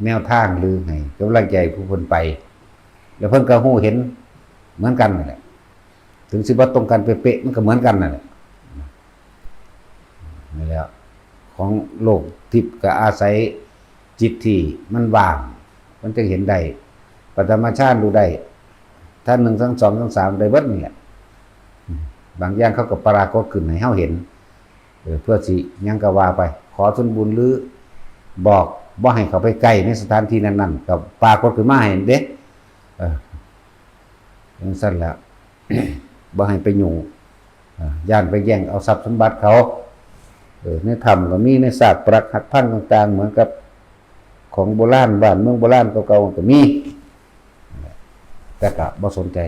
แนวทางหรือไงกำลังใจผู้คนไปแล้วเพิ่นก็ฮู้เห็นเหมือนกันนั่นแหละถึงสิบ่ตรงกันเป๊ะๆมันก็เหมือนกันนั่นแหละนี่แล้วของโลกทิพย์ก็อาศัยจิตที่มันว่างมันจะเห็นได้ปฐมชาติดูได้ถ้า1 ทั้ง 2 ทั้ง 3ได้เบิดนี่แหละบางอย่างเขาก็ปรากฏขึ้นให้เฮาเห็นเพื่อสิยังก็ว่าไปขอส่วนบุญหรือบอกบ่ให้เขาไปใกล้ในสถานที่นั้นๆก็ปรากฏขึ้นมาให้เห็นเด้จังซั่นแล้ว บ่ให้ไปยุ่งย่านไปแย่งเอาทรัพย์สมบัติเขาในธรรมก็มีในศาสตร์ปรักหักพังต่างๆเหมือนกับของโบราณบ้านเมืองโบราณเก่าๆก็มีแต่ก็บ่สนใจ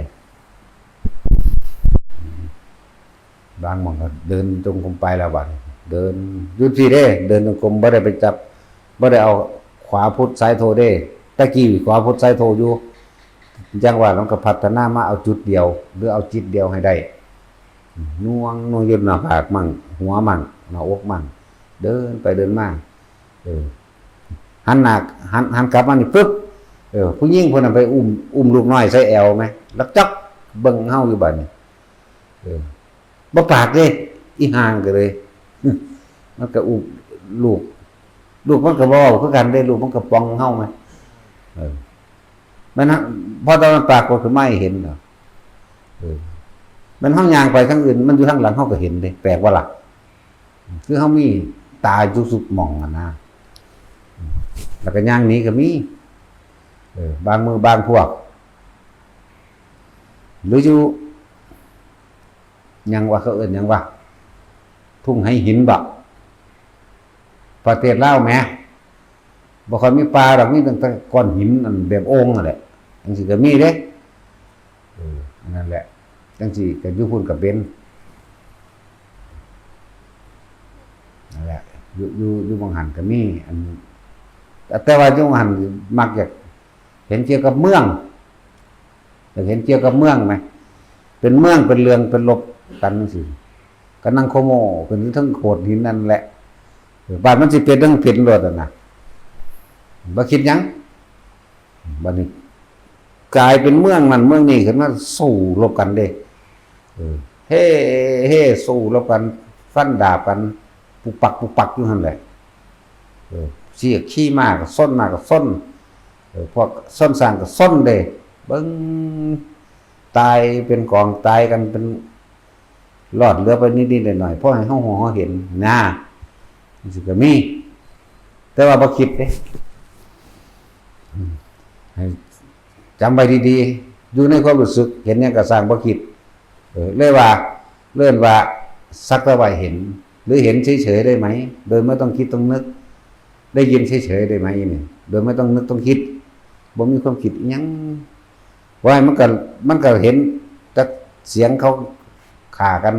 บางหม่องก็เดินจงกรมไปแล้วบัดเดินอยู่ที่เด้เดินจงกรมบ่ได้ไปจับบ่ได้เอาขวาพุทธซ้ายโทเด้ตะกี้ขวาพุทธซ้ายโทอยู่จังว่ามันก็พัฒนามาเอาจุดเดียวหรือเอาจิตเดียวให้ได้น่วงอยู่หน้าผากมั่งหัวมั่งหน้าอกมั่งเดินไปเดินมาหันหน้าหันกลับมานี่ปึ๊บผู้หญิงคนนั้นไปอุ้มลูกน้อยใส่แอวไหมแล้วจัก เบิ่งเฮาอยู่บัดนี้บ่ปากเด้อีห่างก็เลยมันก็อุบลูกมันก็เว้าคือกันเด้ลูกมันก็ปองเฮาไหมมันพอตอนมันปรากฏขึ้นมาให้เห็นเนาะมันเฮาย่างไปทางอื่นมันอยู่ทางหลังเฮาก็เห็นเด้แปลกว่าล่ะคือเฮามีตาอยู่สุดหม่องนะแล้วก็ย่างนี้ก็มีบางมือบางพวกหรืออยู่ยังว่าเขาเอิ้นยังว่าทุ่งให้หินบ่ประเทศลาวแหมบ่ค่อยมีปลาดอกมีตั้งแต่ก้อนหินอันแบบโอ่งนั่นแหละจังซี่ก็มีเด้นั่นแหละจังซี่ก็อยู่พุ่นก็เป็นนั่นแหละอยู่บางหันก็มีอันแต่ว่าอยู่บางหันมักอยากเห็นเกี่ยวกับเมืองอยากเห็นเกี่ยวกับเมืองไหมเป็นเมืองเป็นเรืองเป็นลบกันจังซี่ก็นั่งโคโมเป็นทั้งโขดหินนั่นแหละบ้านมันสิเป็นเรื่องผิดรถน่ะบ่คิดหยังบัดนี้กลายเป็นเมืองนั้นเมืองนี้ขึ้นมาสู้รบกันเด้เฮ้สู้รบกันฟันดาบกันปุกปักอยู่นั่นแหละเสียขี้มากส้นมากก็ส้นพวกส้นสร้างก็ส้นเด้เบิ่งตายเป็นกองตายกันเป็นรอดเหลือไปนิดๆหน่อยๆเพราะให้เฮาเห็นนะมันสิก็มีแต่ว่าบ่คิดเด้ให้จำไว้ดีๆอยู่ในความรู้สึกเห็นเนี่ยก็สร้างบ่คิดเลยว่าเลื่อนว่าสักแต่ว่าเห็นหรือเห็นเฉยๆได้ไหมโดยไม่ต้องคิดต้องนึกได้ยินเฉยๆได้ไหมนี่โดยไม่ต้องนึกต้องคิดบ่มีความคิดอีหยังว่ามันก็เห็นแต่เสียงเขาฆ่ากัน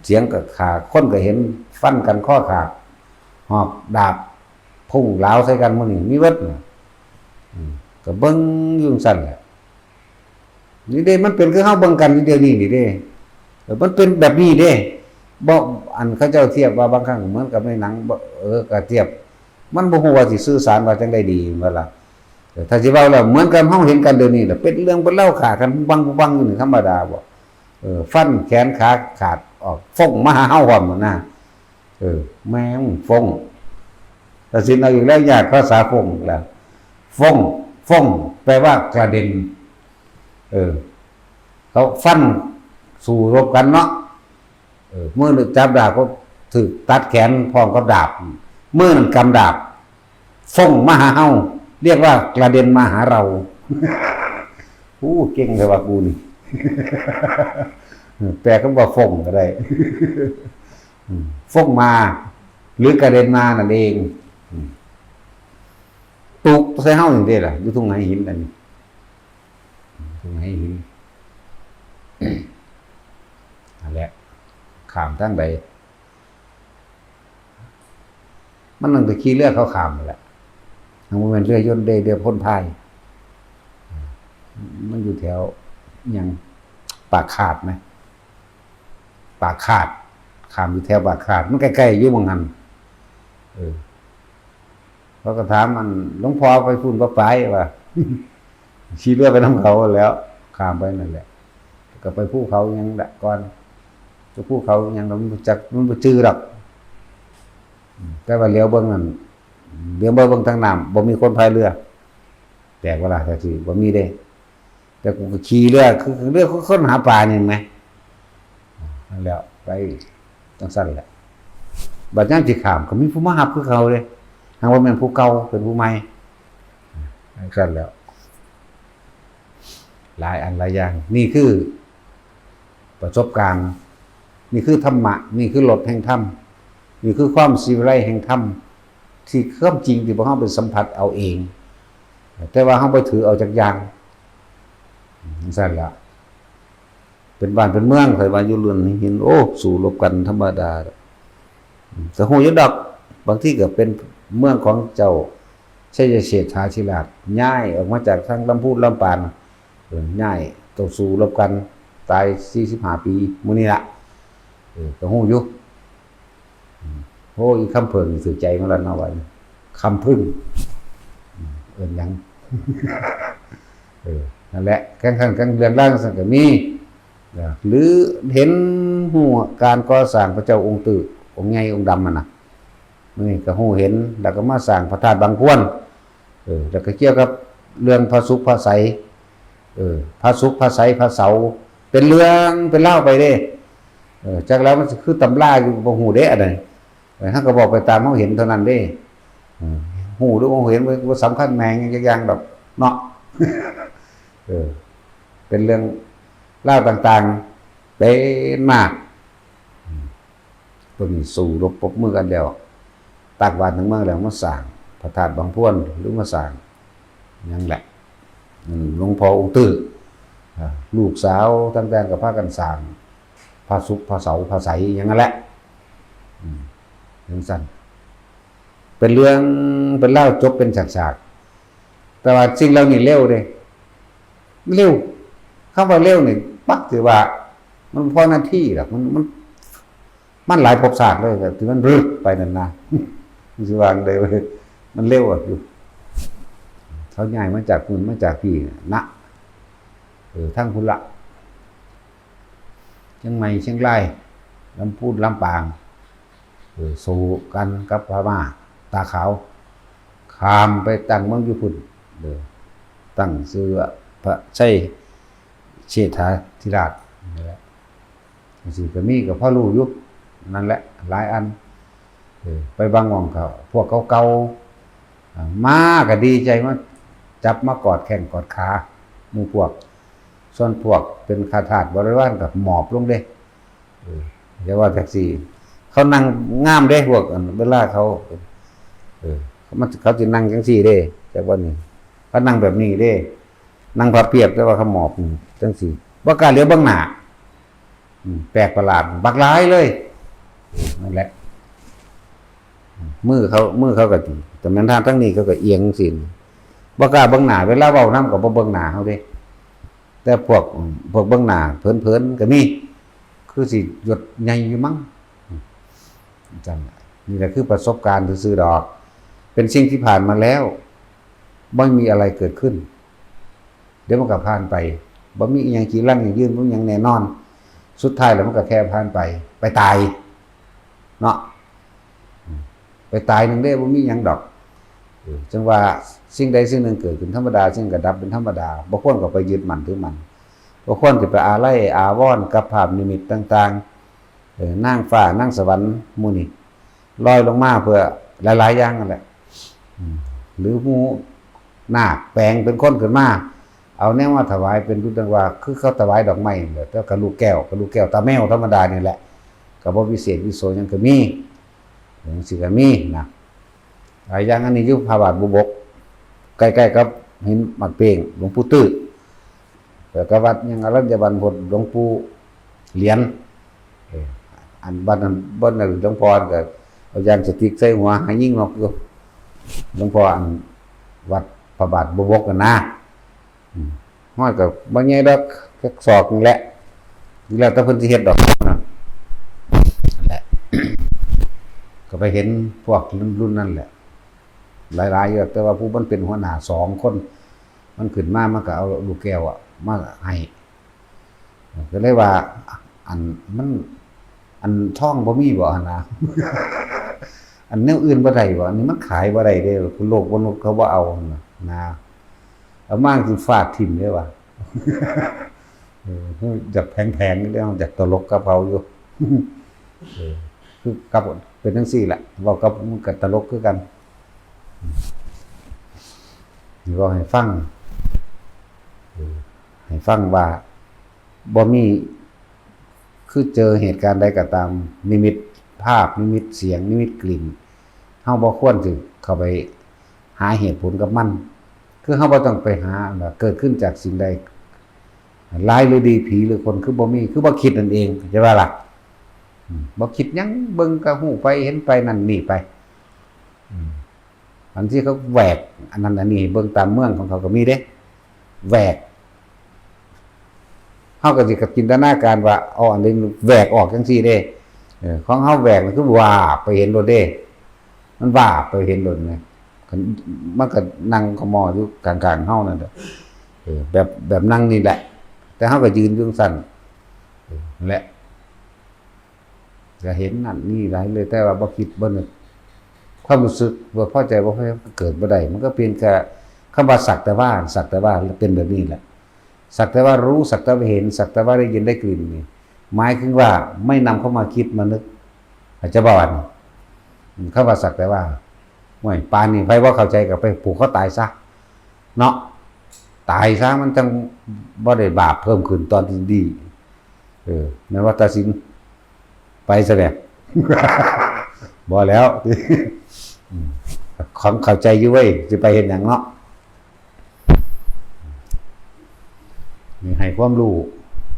เสียงก็ฆ่าคนก็เห็นฟันกันข้อขาดหอบดาบพุ่งเหลาใส่กันมื้อนี้มีเบิดก็เบิ่งอยู่ซั่นแหละนี่เด้มันเป็นคือเฮาเบิ่งกันเดี๋ยวนี้นี่เด้มันเป็นแบบนี้เด้บ่อันเขาเจ้าเทียบว่าบางครั้งเหมือนกับในหนังก็เทียบมันบ่ฮู้ว่าสิสื่อสารว่าจังได๋ดีว่าล่ะถ้าสิเว้าแล้วเหมือนกับเฮาเห็นกันเดี๋ยวนี้ล่ะเป็นเรื่องเป็นเล่าฆ่ากันบังอยู่นี่ธรรมดาบ่ฟันแขนขาขาดออกฟ้องมาหาเฮาพร้อมนะแม่งฟ้องแต่สิเอาอีกแล้วญาติภาษาฟ้องแล้วฟ้องแปลว่ากระเด็นเขาฟันสู้รบกันเนาะเมื่อจับดาบก็ถูกตัดแขนพร้อมกับดาบเมื่อนั้นกำดาบฟ้องมาหาเฮาเรียกว่ากระเด็นมาหาเราเก่งเลยว่ากูนี่แปลคำว่าฟ้องก็ได้ฟ้องมาหรือกระเด็นมานั่นเองตุกใส่เฮาอย่างเด้ล่ะอยู่ทุ่งไหหินอันนี้ทุ่งไหหินนั่นแหละข้ามทางใดมันนั่งตะขี่เรือเขาข้ามนั่นแหละทางบ่แม่นเรือยนต์เรือพ่นพายมันอยู่แถวยังปากขาดไหมปากขาดข้ามอยู่แถวปากขาดมันใกล้ๆอยู่บางหันเขาก็ถามมันหลวงพ่อไปพุ่นก็ไปว่าขี่เรือไปน้ำเขาแล้วข้ามไปนั่นแหละก็ไปภูเขายังละก่อนจะภูเขายังเราไม่รู้จักมันบ่จื้อหรอกแต่ว่าเลี้ยวเบิ่งนั่นเลี้ยวเบิ่งทางน้ำบ่มีคนพายเรือแต่ว่าล่ะจังซี่บ่มีเด้แต่กูก็ขี่เรือคือเรือคนหาปลานี่มั้ยนั่นแล้วไปจังซั่นแหละบัดยามสิข้ามก็มีผู้มารับคือเขาเด้หากว่าแม่นผู้เก่าเป็นผู้ใหม่จังซั่นแล้วหลายอันหลายอย่างนี่คือประสบการณ์นี่คือธรรมะนี่คือรสแห่งธรรมนี่คือความสิวิไลแห่งธรรมที่ความจริงที่พวกเฮาไปสัมผัสเอาเองแต่ว่าเฮาไปถือเอาจากอย่างจังซั่นล่ะเป็นบ้านเป็นเมืองเคยว่าอยู่เรือนหินสู้รบกันธรรมดาแต่ฮู้อยู่ดอกบางทีก็เป็นเมืองของเจ้าชัยเชษฐาธิราชย้ายออกมาจากทางลำพูนลำปางย้ายต่อสู้รบกันตาย45 ปีมื้อนี้ล่ะก็ฮู้อยู่อีคำเพิ่งถือใจของเราเนาะว่าคำพึ่งเอิ้นหยัง นั่นแหละกลางคันกลางเรื่องล่างสังก็มีหรือเห็นหัวการก่อสร้างพระเจ้าองค์ตื้อองค์ใหญ่องค์ดำมันน่ะนี่ก็หูเห็นแล้วก็มาสร้างพระธาตุบางพวนแล้วก็เกี่ยวกับเรื่องพระสุขพระใสพระสุขพระใสพระเสาเป็นเรื่องเป็นเล่าไปเด้จากแล้วมันคือตำราอยู่บ่ฮู้เด้อันนั้นท่านก็บอกไปตามเฮาเห็นเท่านั้นเด้ฮู้หรือบ่เห็นบ่สำคัญแม่งอย่างดอกเนาะเป็นเรื่องเล่าต่างๆเป็นมากตัวนี้สู่รบปรบมือกันแล้วตักบาตรทั้งเมืองแล้วมาสร้างพระธาตุบางพวนหรือมาสร้างนั่นแหละหลวงพ่อองค์ตื้อลูกสาวตั้งแต่กับพากันสร้างพระสุขพระเสาพระใสอย่างนั้นแหละอย่างสั้นเป็นเรื่องเป็นเล่าจบเป็นฉากๆแต่ว่าสิ่งเหล่านี้เร็วเลยเร็วคำว่าเร็วนี่ปักถือว่ามันพอหน้าที่หรอกมันหลายภพศาสตร์เลยแต่ที่มันรึกไปนานๆมันสิวางเลยมันเร็วอ่ะอยู่เขาใหญ่มาจากคุณมาจากพี่นะทั้งคุณละเชียงใหม่เชียงรายลำพูนลำปางสู่กันกับพม่าตาขาวขามไปตั้งเมืองญี่ปุ่นตั้งชื่อพระชัยเชษฐาธิราชนี่แหละสิก็มีกับพ่อรู้ยุคนั่นแหละหลายอันไปบางหม่องเขาพวกเก่าๆมาก็ดีใจมาจับมากอดแข้งกอดขาหมู่พวกส่วนพวกเป็นข้าทาสบริวารกับหมอบลงเด้อย่าว่าแท็กซี่เขานั่งงามเด้พวกเวลาเขาจะนั่งจังซี่เด้จากวันนี้เขานั่งแบบนี้เด้นั่งพับเพียบแต่ว่าเขาหมอบจังซี่บ่กล้าเหลียวเบิ่งหน้าแปลกประหลาดบักหลายเลยนั่นแหละมือเขาก็แต่แม่นทางทั้งนี้เขาก็เอียงสิบ่กล้าเบิ่งหน้าเวลาเว้านำก็บ่เบิ่งหน้าเฮาเด้แต่พวกเบิ่งหน้าเผินๆก็มีคือสิหยดใหญ่อยู่มั้งจังนี่แหละคือประสบการณ์ซื่อๆดอกเป็นสิ่งที่ผ่านมาแล้วบ่มีอะไรเกิดขึ้นเดี๋ยวมันก็ผ่านไปบ่มีอีหยังจีรังอย่างยืนบ่มีหยังแน่นอนสุดท้ายแล้วมันก็แค่ผ่านไปตายเนาะไปตายนึงได้บ่มีหยังดอกจังว่าสิ่งใดสิ่งหนึ่งเกิดขึ้นธรรมดาสิ่งก็ดับเป็นธรรมดาบ่ควรก็ไปยึดมั่นถือมันบ่ควรสิไปอาลัยอาวรณ์กับภาพนิมิตต่างๆนางฟ้านางสวรรค์หมู่นี้ลอยลงมาเพื่อหลายๆอย่างนั่นแหละหรือหมู่นาคแปลงเป็นคนขึ้นมาเอาแนวมาถวายเป็นพุทธังว่าคือเขาถวายดอกไม้แล้วก็ลูกแก้วตาแมวธรรมดานี่แหละก็บ่พิเศษวิโสหยังก็มีจังซี่ก็มีนะหลายอย่างอันนี้อยู่พระบาทบุบกใกล้ๆกับหินหมักเป้งหลวงปู่ตื้อแล้วก็วัดยังอรัญญบัณฑิตหลวงปู่เหรียญอันบ้านนั้นบ่นั่นหลวงพ่อก็เอายางสติ๊กใส่หัวหายิงนกอยู่หลวงพ่ออันวัดพระบาทบุบกกันนะห้อยก็บ่ใหญ่ดอกแค่ศอกนี่แหละนี่แล้วแต่เพิ่นสิเฮ็ดดอกนั่นแหละก็ไปเห็นพวกรุ่นนั่นแหละหลายๆอยู่แต่ว่าผู้มันเป็นหัวหน้า2คนมันขึ้นมามันก็เอาลูกแก้วมาให้ก็เลยว่าอันท่องบ่มีบ่หั่นนะอันแนวอื่นบ่ได้บ่อันนี้มันขายบ่ได้เด้โลกบ่นุเขาบ่เอานะเอามากสิฟาดทิ่มเด้ว่าจากแพงๆนี่แล้วจากตลกกับเขาอยู่คือกับเป็นจังซี่แหละเว้ากับมันก็ตลกคือกันนี่ก็ให้ฟังว่าบ่มีคือเจอเหตุการณ์ใดก็ตามนิมิตภาพนิมิตเสียงนิมิตกลิ่นเฮาบ่ควรสิเข้าไปหาเหตุผลกับมันคือเฮาบ่ต้องไปหาเกิดขึ้นจากสิ่งใดร้ายหรือดีผีหรือคนคือบ่มีคือบ่คิดนั่นเองใช่ป่ะล่ะบ่คิดหยังเบิ่งก็ฮู้ไปเห็นไปนั่นนี่ไปอันที่เขาแหวกอันนั้นอันนี้เบิ่งตามเมืองของเขาก็มีเด้แหวกเฮาก็สิกับจินตนาการว่าอันนี้แหวกออกจังซี่เด้ของเฮาแหวกมันคือว่าไปเห็นโดดเด้มันว่าไปเห็นโดดไงมันก็นั่งขมออยู่กลางๆเฮานั่นแหละ แบบนั่งนี่แหละแต่เฮาก็ยืนอยู่สั่นนั่นแหละจะเห็นนั่นนี่หลายเลยแต่ว่าบ่คิดบ่นึกความรู้สึกว่าพอใจบ่พอใจเกิดบ่ได้มันก็เป็นแค่คำว่าสักแต่ว่าเป็นแบบนี้แหละสักแต่ว่ารู้สักแต่ว่าเห็นสักแต่ว่าได้ยินได้กลิ่นนี่หมายถึงว่าไม่นำเข้ามาคิดมานึกอาจจะบ่ว่าคำว่าสักแต่ว่าห่วยปานนี่ไผบ่เข้าใจก็ไปผูกเขาตายซะเนาะตายซะมันจังบ่ได้บาปเพิ่มขึ้นตอนที่ดีแม้ว่าตัดสินไปซะแหละ บ่แล้วของเข้าใจอยู่เว้ยสิไปเฮ็ดหยังเนาะนี่ให้ความรู้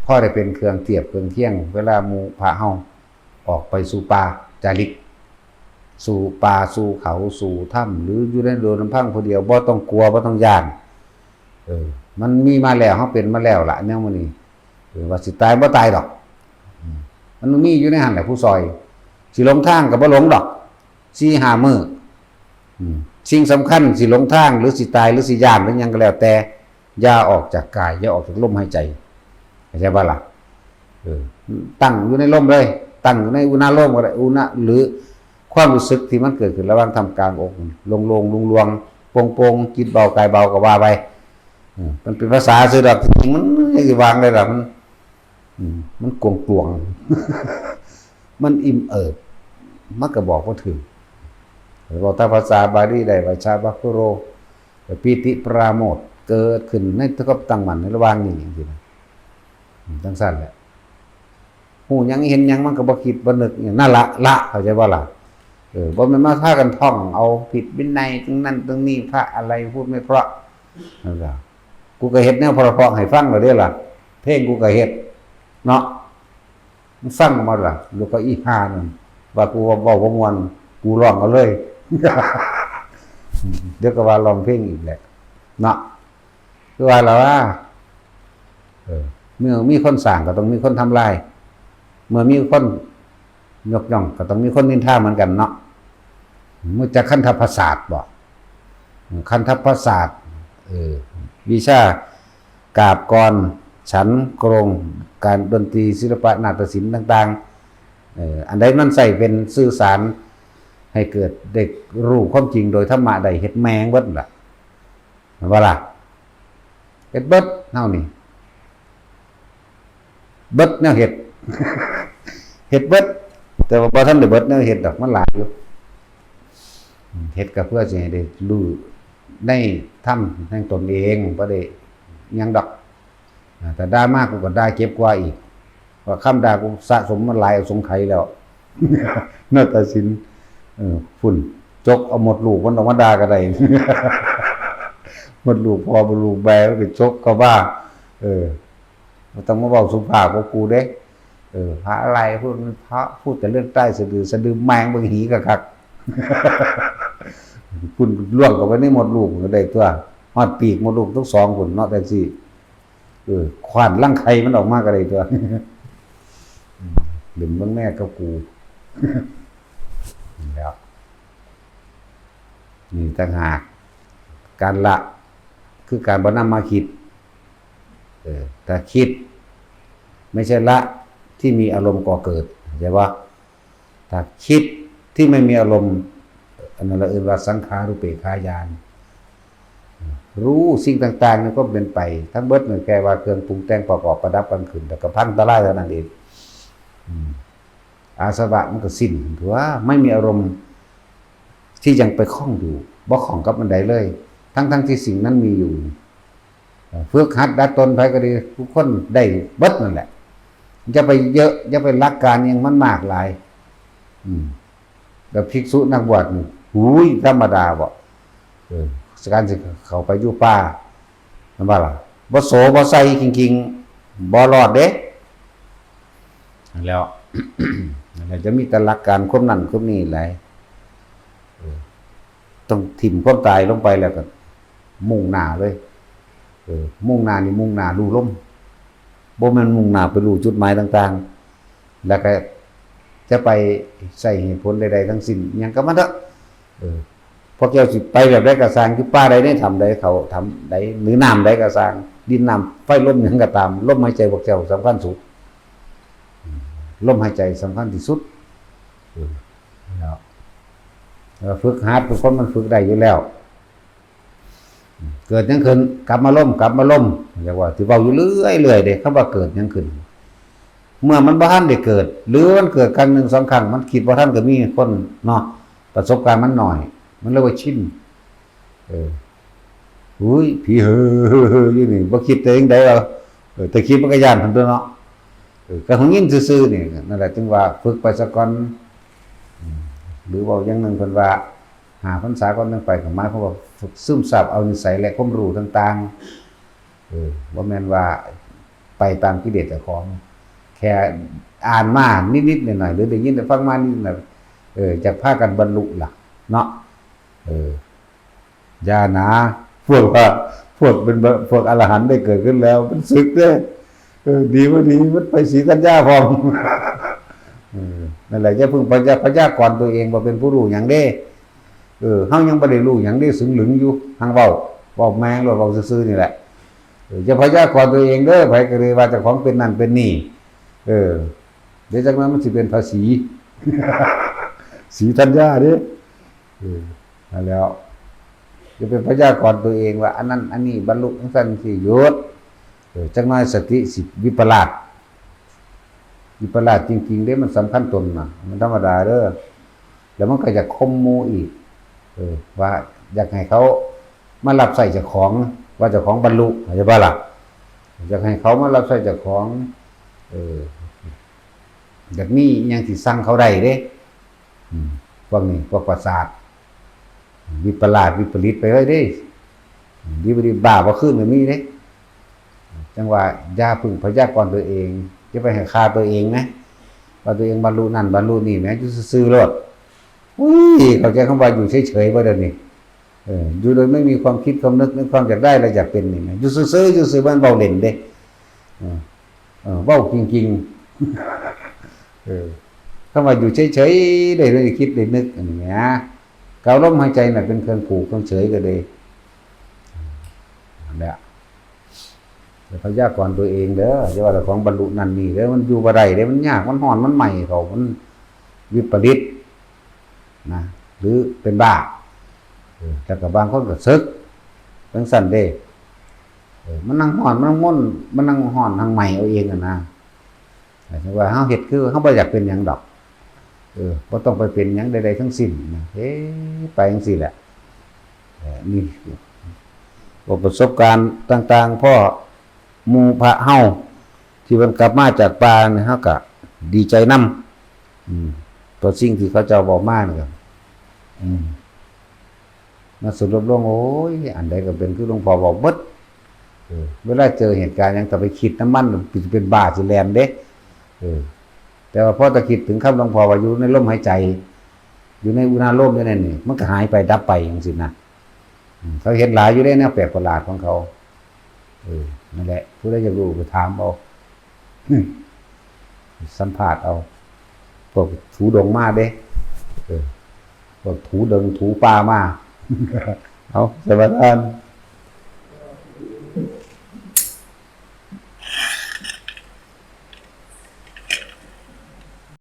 พอได้เป็นเครื่องเทียบเครื่องเคียงเวลาหมู่พระเฮาออกไปสู่ป่าจาริกสู่ป่าสู่เขาสู่ถ้ำหรืออยู่ในโดนลำพังผู้เดียวบ่ต้องกลัวบ่ต้องย่านมันมีมาแล้วเฮาเป็นมาแล้วล่ะแนวมื้อนี้ว่าสิตายบ่ตายดอกมันมีอยู่ในหั่นแหละผู้ซอยสิหลงทางก็บ่หลงดอก4-5 มื้อสิ่งสำคัญสิหลงทางหรือสิตายหรือสิย่านหรือหยังก็แล้วแต่อย่าออกจากกายอย่าออกจากลมหายใจเข้าใจบ่ล่ะตั้งอยู่ในลมเลยตั้งอยู่ในอุณาโลมก็ได้อุณาหรือความรู้สึกที่มันเกิดขึ้นระหว่างทำกลางอกลงลวงๆโปร่งๆจิตเบากายเบาก็ว่าไปมันเป็นภาษาซื่อดอกจริงมันยังสิวางได้ล่ะมันกวงมันอิ่มเอิบมันก็บอกบ่ถึงบอกถ้าภาษาบาลีได้ว่าชาบัคคุโรปิติปราโมทย์เกิดขึ้นในทุกตั้งมั่นในระหว่างนี้จริงๆจังซั่นแหละฮู้หยังเห็นหยังมันก็บ่คิดบ่นึกอย่างนั่นละเข้าใจบ่ล่ะบ่แม่นมาพากันท่องเอาผิดวินัยตรงนั้นตรงนี้พระอะไรพูดไม่เพราะนั่นล่ะกูก็เฮ็ดแนวเพราะๆให้ฟังแล้วเด้อล่ะเพลงกูก็เฮ็ดเนาะมึงฟังมาล่ะลูกก็อีห่านั่นว่ากูเว้าบ่ม่วนกูร้องเอาเลย เดี๋ยวก็ว่าร้องเพลงอีกแหละเนาะคือว่าแล้วว่าเมื่อมีคนสร้างก็ต้องมีคนทำลายเมื่อมีคนยกย่องก็ต้องมีคนนินทาเหมือนกันเนาะเมื่อจะคันธประสาทบ่คันธประสาทวิชากาบกรฉันกรงการดนตรีศิลปะนาฏศิลป์ต่างๆอันใดมันใส่เป็นสื่อสารให้เกิดเด็กรู้ความจริงโดยธรรมะได้เฮ็ดแมงเบิดล่ะว่าล่ะเฮ็ดเบิดเฮานี่เบิดแนวเฮ็ด เฮ็ดเบิดแต่ว่าบ่ทันได้เบิดแนวเฮ็ดดอกมันหลายอยู่เฮ็ดก็เพื่อสิให้ได้รู้ในธรรมแห่งตนเองบ่ได้หยังดอกแต่ด่ามากกูก็ด่าเก็บกว่าอีกว่าคำด่ากูสะสมมันหลายสงไขแล้ว นาฏศิลป์ฝุ่นจกเอาหมดลูกมันออกมาด่าก็ได้ หมดลูกพอบ่ลูกแบแล้วไปจกก็ว่าบ่ต้องมาเว้าสุภาพกับกูเด้พระอะไรพูดพระพูดแต่เรื่องใต้สะดือแมงเบิ่งหีก็คัก คุณล่วงเข้าไปในหมดลูกก็ได้ตัวฮอดปีกหมดลูกทั้งสองพุ่นเนาะแต่สิขวานรังไข่มันออกมาก็ได้ตัวดึงเบิ่งแม่กับกู แล้วนี่ต่างหากการละคือการบ่นำมาคิดแต่คิดไม่ใช่ละที่มีอารมณ์ก่อเกิดใช่ป่ะถ้าคิดที่ไม่มีอารมณ์อันนั้นเราเรียกว่าสังขารุปเปขายานรู้สิ่งต่างๆนี่ก็เป็นไปทั้งเบิดเหมือนแค่ว่าเครื่องปรุงแต่งประกอบประดับกันขึ้นแต่ก็พังตะไลเท่านั้นเองอาสวะมันก็สิ้นถือว่าไม่มีอารมณ์ที่ยังไปคล้องอยู่บ่คล้องกับมันใดเลยทั้งที่สิ่งนั้นมีอยู่ฝึกหัดดัดตนไปก็ดีทุกคนได้เบิดนั่นแหละจะไปเยอะจะไปรักการยังมันมากหลายแบบภิกษุนักบวชนี่หูยธรรมดาบ่การสิเข้าไปอยู่ป่านั่นว่าล่ะบ่โสบ่ใส่จริงๆบ่รอดเด้แล้ว นั่นจะมีแต่หลักการควบนั่นควบนี่หลายต้องถิ่มความตายลงไปแล้วก็มุ่งหน้าเลยมุ่งหน้านี่มุ่งหน้าลู่ลมบ่แม่นมุ่งหน้าไปลู่จุดหมายต่างๆแล้วก็จะไปใส่เหตุผลใดๆทั้งสิ้นหยังก็มันเถอะ พอแก้วสิไปแบบใดก็สร้างที่ป้าใดได้ทำใดเขาทำใดหรือน้ำใดก็สร้างดินน้ำไฟลมหยังก็ตามลมหายใจพวกแก้วสำคัญสุดลมหายใจสำคัญที่สุดแล้วฝึกหัดทุกคนมันฝึกได้อยู่แล้วเกิดยังขึ้นกลับมาล่มเรียกว่าที่เบาอยู่เรื่อยๆเด็กคำว่าเกิดยังขึ้นเมื่อมันบ่ทันได้เกิดหรือมันเกิดครั้งหนึ่งสองครั้งมันคิดว่าท่านก็มีคนเนาะประสบการณ์มันหน่อยมันเรียกว่าชินอุ้ยผีเฮ้ออยู่นี่บ่คิดแต่เองได้แต่คิดมันก็ย่านพันตัวเนาะก็ของยินซื่อๆนี่นั่นแหละจึงว่าฝึกไปซะก่อนหรือว่าอย่างนึงเพิ่นว่าหาพรรษาก่อนนึงไปก็หมายความว่าฝึกซึมซับเอานิสัยและความรู้ต่างๆบ่แม่นว่าไปตามกิเลสเจ้าของแค่อ่านมานิดๆหน่อยๆหรือได้ยินได้ฟังมานิดหน่อยจะพากันบรรลุล่ะเนาะอย่านะพวกเป็นพวกอรหันต์ได้เกิดขึ้นแล้วมันสึกเด้ดีบ่ดีมันไปสีกัญญาพร้อมนั่นแหละอย่าเพิ่งพยากรณ์ตัวเองว่าเป็นผู้รู้หยังเด้เฮายังบ่ได้รู้หยังเด้สึงหลึงอยู่ทางเว้าแมงหรือเว้าซื่อๆนี่แหละจะพยากรณ์ตัวเองเด้อไผก็เลยว่าเจ้าของเป็นนั่นเป็นนี่เดี๋ยวจากนั้นมันสิเป็นภาษีสีธัญญาเด้นั่นแล้วจะเป็นพยากรณ์ตัวเองว่าอันนั้นอันนี้บรรลุจังซั่นสิหยุดจักหน่อยสติสิวิปลาสจริงๆเด้มันสำคัญตนน่ะมันธรรมดาเด้อแล้วมันก็จะคมหมู่อีกว่าอยากให้เขามารับใส่เจ้าของว่าเจ้าของบรรลุเข้าใจบ่ล่ะอยากให้เขามารับใส่เจ้าของแบบนี้ยังสิสั่งเขาได้เด้พวกนี้พวกประสาทวิปลาสวิปริตไปเฮ้ยเด้ดีบ่ดีบ้าบ่ขึ้นก็มีเด้จังว่าอย่าพึ่งพยากรณ์ตัวเองจะไปให้ฆ่าตัวเองนะว่าตัวเองบรรลุนั่นบรรลุนี่แม้อยู่ซื่อๆโลดอุ้ยเข้าใจคำว่าอยู่เฉยๆบ่เดี๋ยวนี้อยู่โดยไม่มีความคิดความนึกความอยากได้และอยากเป็นนี่นะอยู่ซื่อๆอยู่ซื่อมันเว้าเล่นเด้เว้าจริงๆคำว่าอยู่เฉยๆได้เลยคิดได้นึกอันนี้นะกาวลมหายใจน่ะเป็นเครื่องผูกเครื่องเฉยก็เลยนั่นแหละพยากรณ์ตัวเองเด้อจะว่าแต่ของบรรลุนั่นนี่เด้อมันอยู่บ่ได้เด้มันยากมันร้อนมันใหม่เขามันวิปริตนะหรือเป็นบ้าแต่กับบางคนก็ซึกจังซั่นเด้มันนั่งร้อนมันนั่งม่นมันนั่งร้อนนั่งใหม่เอาเองนะแต่ว่าเฮาเฮ็ดคือเฮาบ่อยากเป็นหยังดอกบ่ต้องไปเป็นหยังใดๆทั้งสิ้นนะไปจังซี่แหละนี่ประสบการณ์ต่างๆพ่อหมู่พระเฮาที่มันกลับมาจากป่าเนี่ยเฮาก็ดีใจนำตัวสิ่งที่เขาเจ้าบอกมานี่ก็มาสรุปลงโอ้ยอันใดก็เป็นคือหลวงพ่อบอกเบิดเวลาเจอเหตุการณ์หยังก็ไปคิดน้ำมันเป็นบ้าสิแลนเด้แต่ว่าพอตะคิดถึงคำหลวงพ่อว่าอยู่ในลมหายใจอยู่ในอุณาโลมนี่นั่นนี่มันก็หายไปดับไปจังซี่นะเขาเห็นหลายอยู่ได้แนวแปลกประหลาดของเขานั่นแหละผู้ใดอยากรู้ไปถามเอาสัมภาษณ์เอาพวกถูดงมาเด้พวกถูดงถูป่ามาเอาสวัสดี